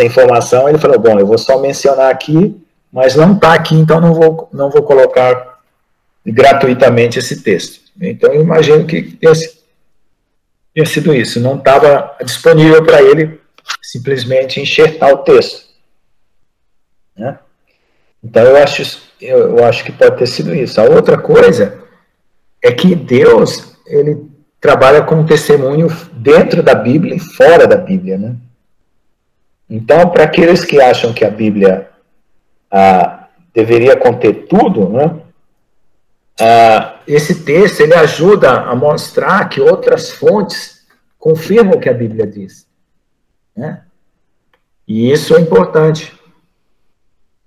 informação, ele falou, bom, eu vou só mencionar aqui, mas não está aqui, então não vou colocar gratuitamente esse texto. Então, eu imagino que tenha sido isso. Não estava disponível para ele simplesmente enxertar o texto. Né? Então, eu acho que pode ter sido isso. A outra coisa é que Deus, ele trabalha com um testemunho dentro da Bíblia e fora da Bíblia, né? Então, para aqueles que acham que a Bíblia deveria conter tudo, né? Esse texto ele ajuda a mostrar que outras fontes confirmam o que a Bíblia diz, né? E isso é importante.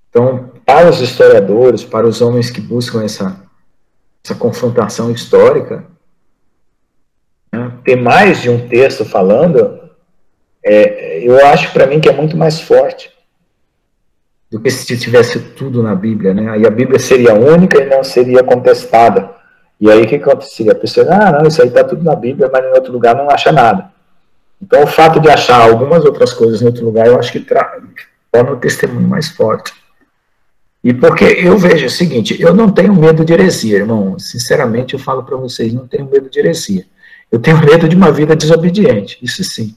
Então, para os historiadores, para os homens que buscam essa confrontação histórica, né, ter mais de um texto falando, eu acho para mim que é muito mais forte do que se tivesse tudo na Bíblia, né? Aí a Bíblia seria única e não seria contestada. E aí o que aconteceria? A pessoa, não, isso aí está tudo na Bíblia, mas em outro lugar não acha nada. Então o fato de achar algumas outras coisas em outro lugar, eu acho que torna o testemunho mais forte. E porque eu vejo o seguinte, eu não tenho medo de heresia, irmão. Sinceramente, eu falo para vocês, não tenho medo de heresia. Eu tenho medo de uma vida desobediente, isso sim.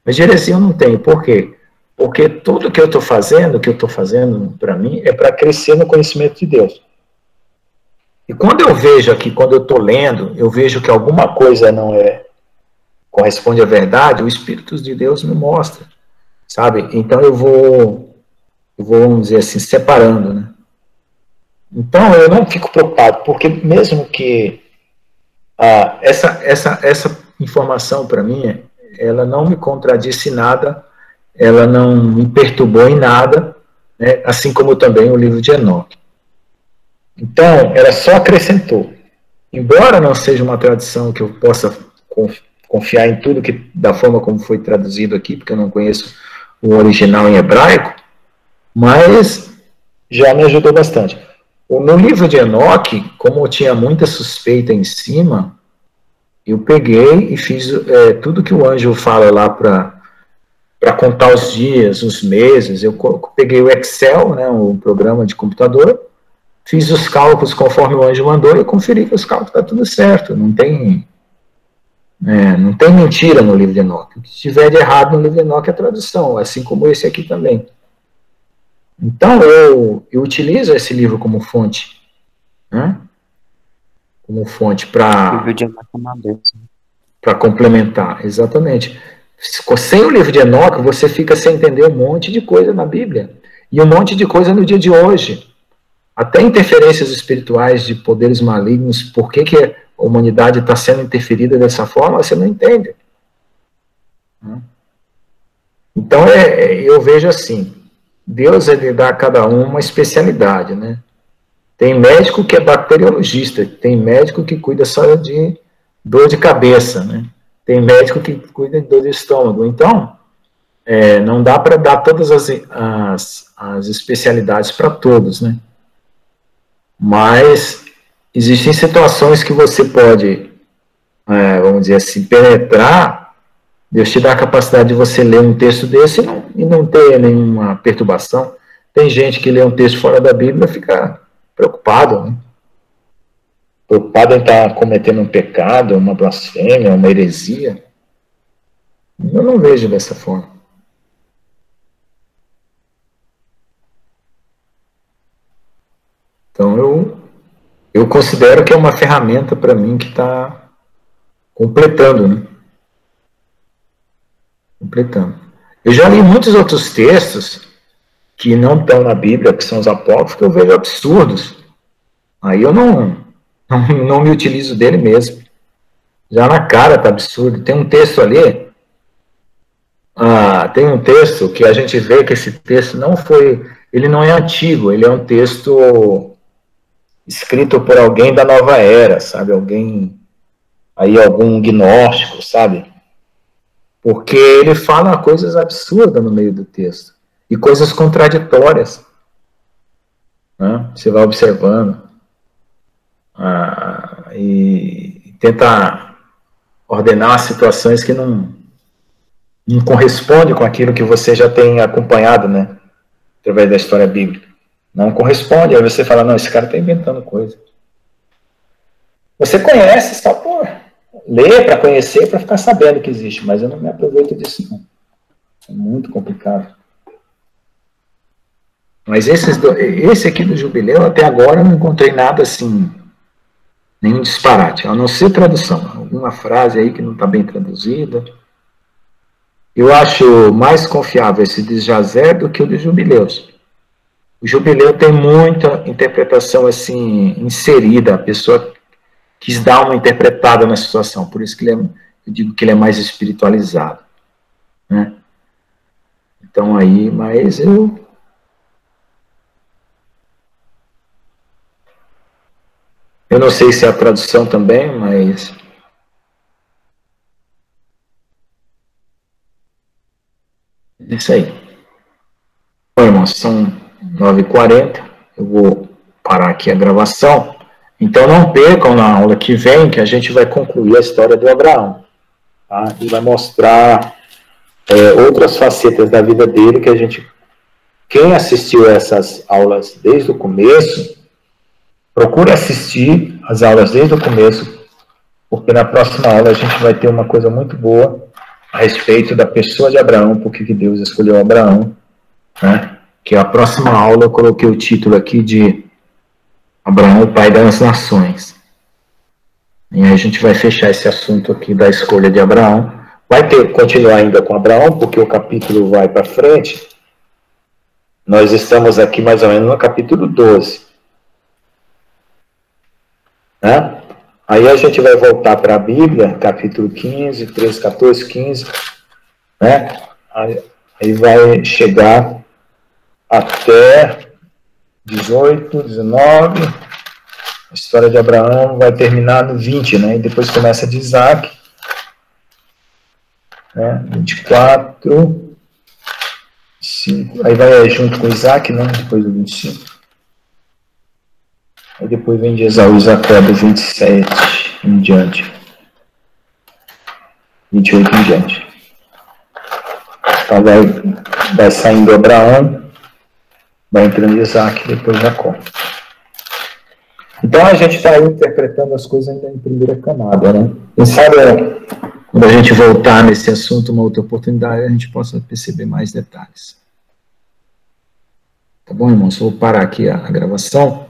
Mas de heresia eu não tenho. Por quê? Porque tudo que eu estou fazendo para mim, é para crescer no conhecimento de Deus. E quando eu vejo aqui, quando eu estou lendo, eu vejo que alguma coisa não corresponde à verdade, o Espírito de Deus me mostra, sabe? Então eu vou, vamos dizer assim, separando, né? Então eu não fico preocupado, porque mesmo que essa informação para mim, ela não me contradisse nada, ela não me perturbou em nada, né? Assim como também o livro de Enoque. Então, ela só acrescentou. Embora não seja uma tradução que eu possa confiar em tudo da forma como foi traduzido aqui, porque eu não conheço o original em hebraico, mas já me ajudou bastante. No livro de Enoque, como eu tinha muita suspeita em cima, eu peguei e fiz tudo que o anjo fala lá para contar os dias, os meses. Eu peguei o Excel, né, um programa de computador, fiz os cálculos conforme o anjo mandou e conferi que os cálculos estão tudo certo. Não tem mentira no livro de Enoque. O que tiver de errado no livro de Enoque é a tradução, assim como esse aqui também. Então, eu utilizo esse livro como fonte, né? Como fonte para complementar, exatamente. Sem o livro de Enoque, você fica sem entender um monte de coisa na Bíblia, e um monte de coisa no dia de hoje. Até interferências espirituais de poderes malignos, por que a humanidade está sendo interferida dessa forma, você não entende. Né? Então, eu vejo assim, Deus ele dá a cada um uma especialidade, né? Tem médico que é bacteriologista, tem médico que cuida só de dor de cabeça, né? Tem médico que cuida de dor de estômago. Então, não dá para dar todas as especialidades para todos, né? Mas existem situações que você pode, vamos dizer assim, penetrar. Deus te dá a capacidade de você ler um texto desse e não ter nenhuma perturbação. Tem gente que lê um texto fora da Bíblia e fica preocupado, né? Preocupado em estar cometendo um pecado, uma blasfêmia, uma heresia. Eu não vejo dessa forma. Então, eu considero que é uma ferramenta para mim que está completando, né? Completando. Eu já li muitos outros textos que não estão na Bíblia, que são os apócrifos, que eu vejo absurdos. Aí eu não me utilizo dele mesmo. Já na cara está absurdo. Tem um texto ali, tem um texto que a gente vê que esse texto ele não é antigo, ele é um texto escrito por alguém da nova era, sabe? Algum gnóstico, sabe? Porque ele fala coisas absurdas no meio do texto. E coisas contraditórias. Né? Você vai observando. E tenta ordenar as situações que não correspondem com aquilo que você já tem acompanhado, né? Através da história bíblica. Não corresponde. Aí você fala, não, esse cara está inventando coisa. Você conhece só por ler, para conhecer, para ficar sabendo que existe, mas eu não me aproveito disso, não. É muito complicado. Mas esse aqui do Jubileu, até agora, eu não encontrei nada assim, nenhum disparate, a não ser tradução. Alguma frase aí que não está bem traduzida. Eu acho mais confiável esse de Jazer do que o de Jubileus. O Jubileu tem muita interpretação assim, inserida, a pessoa quis dar uma interpretada na situação, por isso que eu digo que ele é mais espiritualizado, né? Então aí, mas eu não sei se é a tradução também, mas é isso aí. Bom, irmãos, são 9h40, eu vou parar aqui a gravação. Então não percam na aula que vem, que a gente vai concluir a história de Abraão. Tá? E vai mostrar outras facetas da vida dele que quem assistiu essas aulas desde o começo, procure assistir as aulas desde o começo, porque na próxima aula a gente vai ter uma coisa muito boa a respeito da pessoa de Abraão, porque que Deus escolheu Abraão, né? Que a próxima aula eu coloquei o título aqui de Abraão, o pai das nações. E aí a gente vai fechar esse assunto aqui da escolha de Abraão. Vai continuar ainda com Abraão, porque o capítulo vai para frente. Nós estamos aqui mais ou menos no capítulo 12. Né? Aí a gente vai voltar para a Bíblia, capítulo 15, 13, 14, 15. Né? Aí vai chegar até 18, 19, a história de Abraão vai terminar no 20, né? E depois começa de Isaac, né? 24, 5, aí vai junto com Isaac, né? Depois do 25. Aí depois vem de Esaú e Jacó, do 27 em diante. 28 em diante. Então vai saindo Abraão, vai entrando Isaac e depois Jacó. Então a gente está aí interpretando as coisas ainda em primeira camada, né? Quem sabe quando a gente voltar nesse assunto, uma outra oportunidade, a gente possa perceber mais detalhes. Tá bom, irmãos? Vou parar aqui a gravação.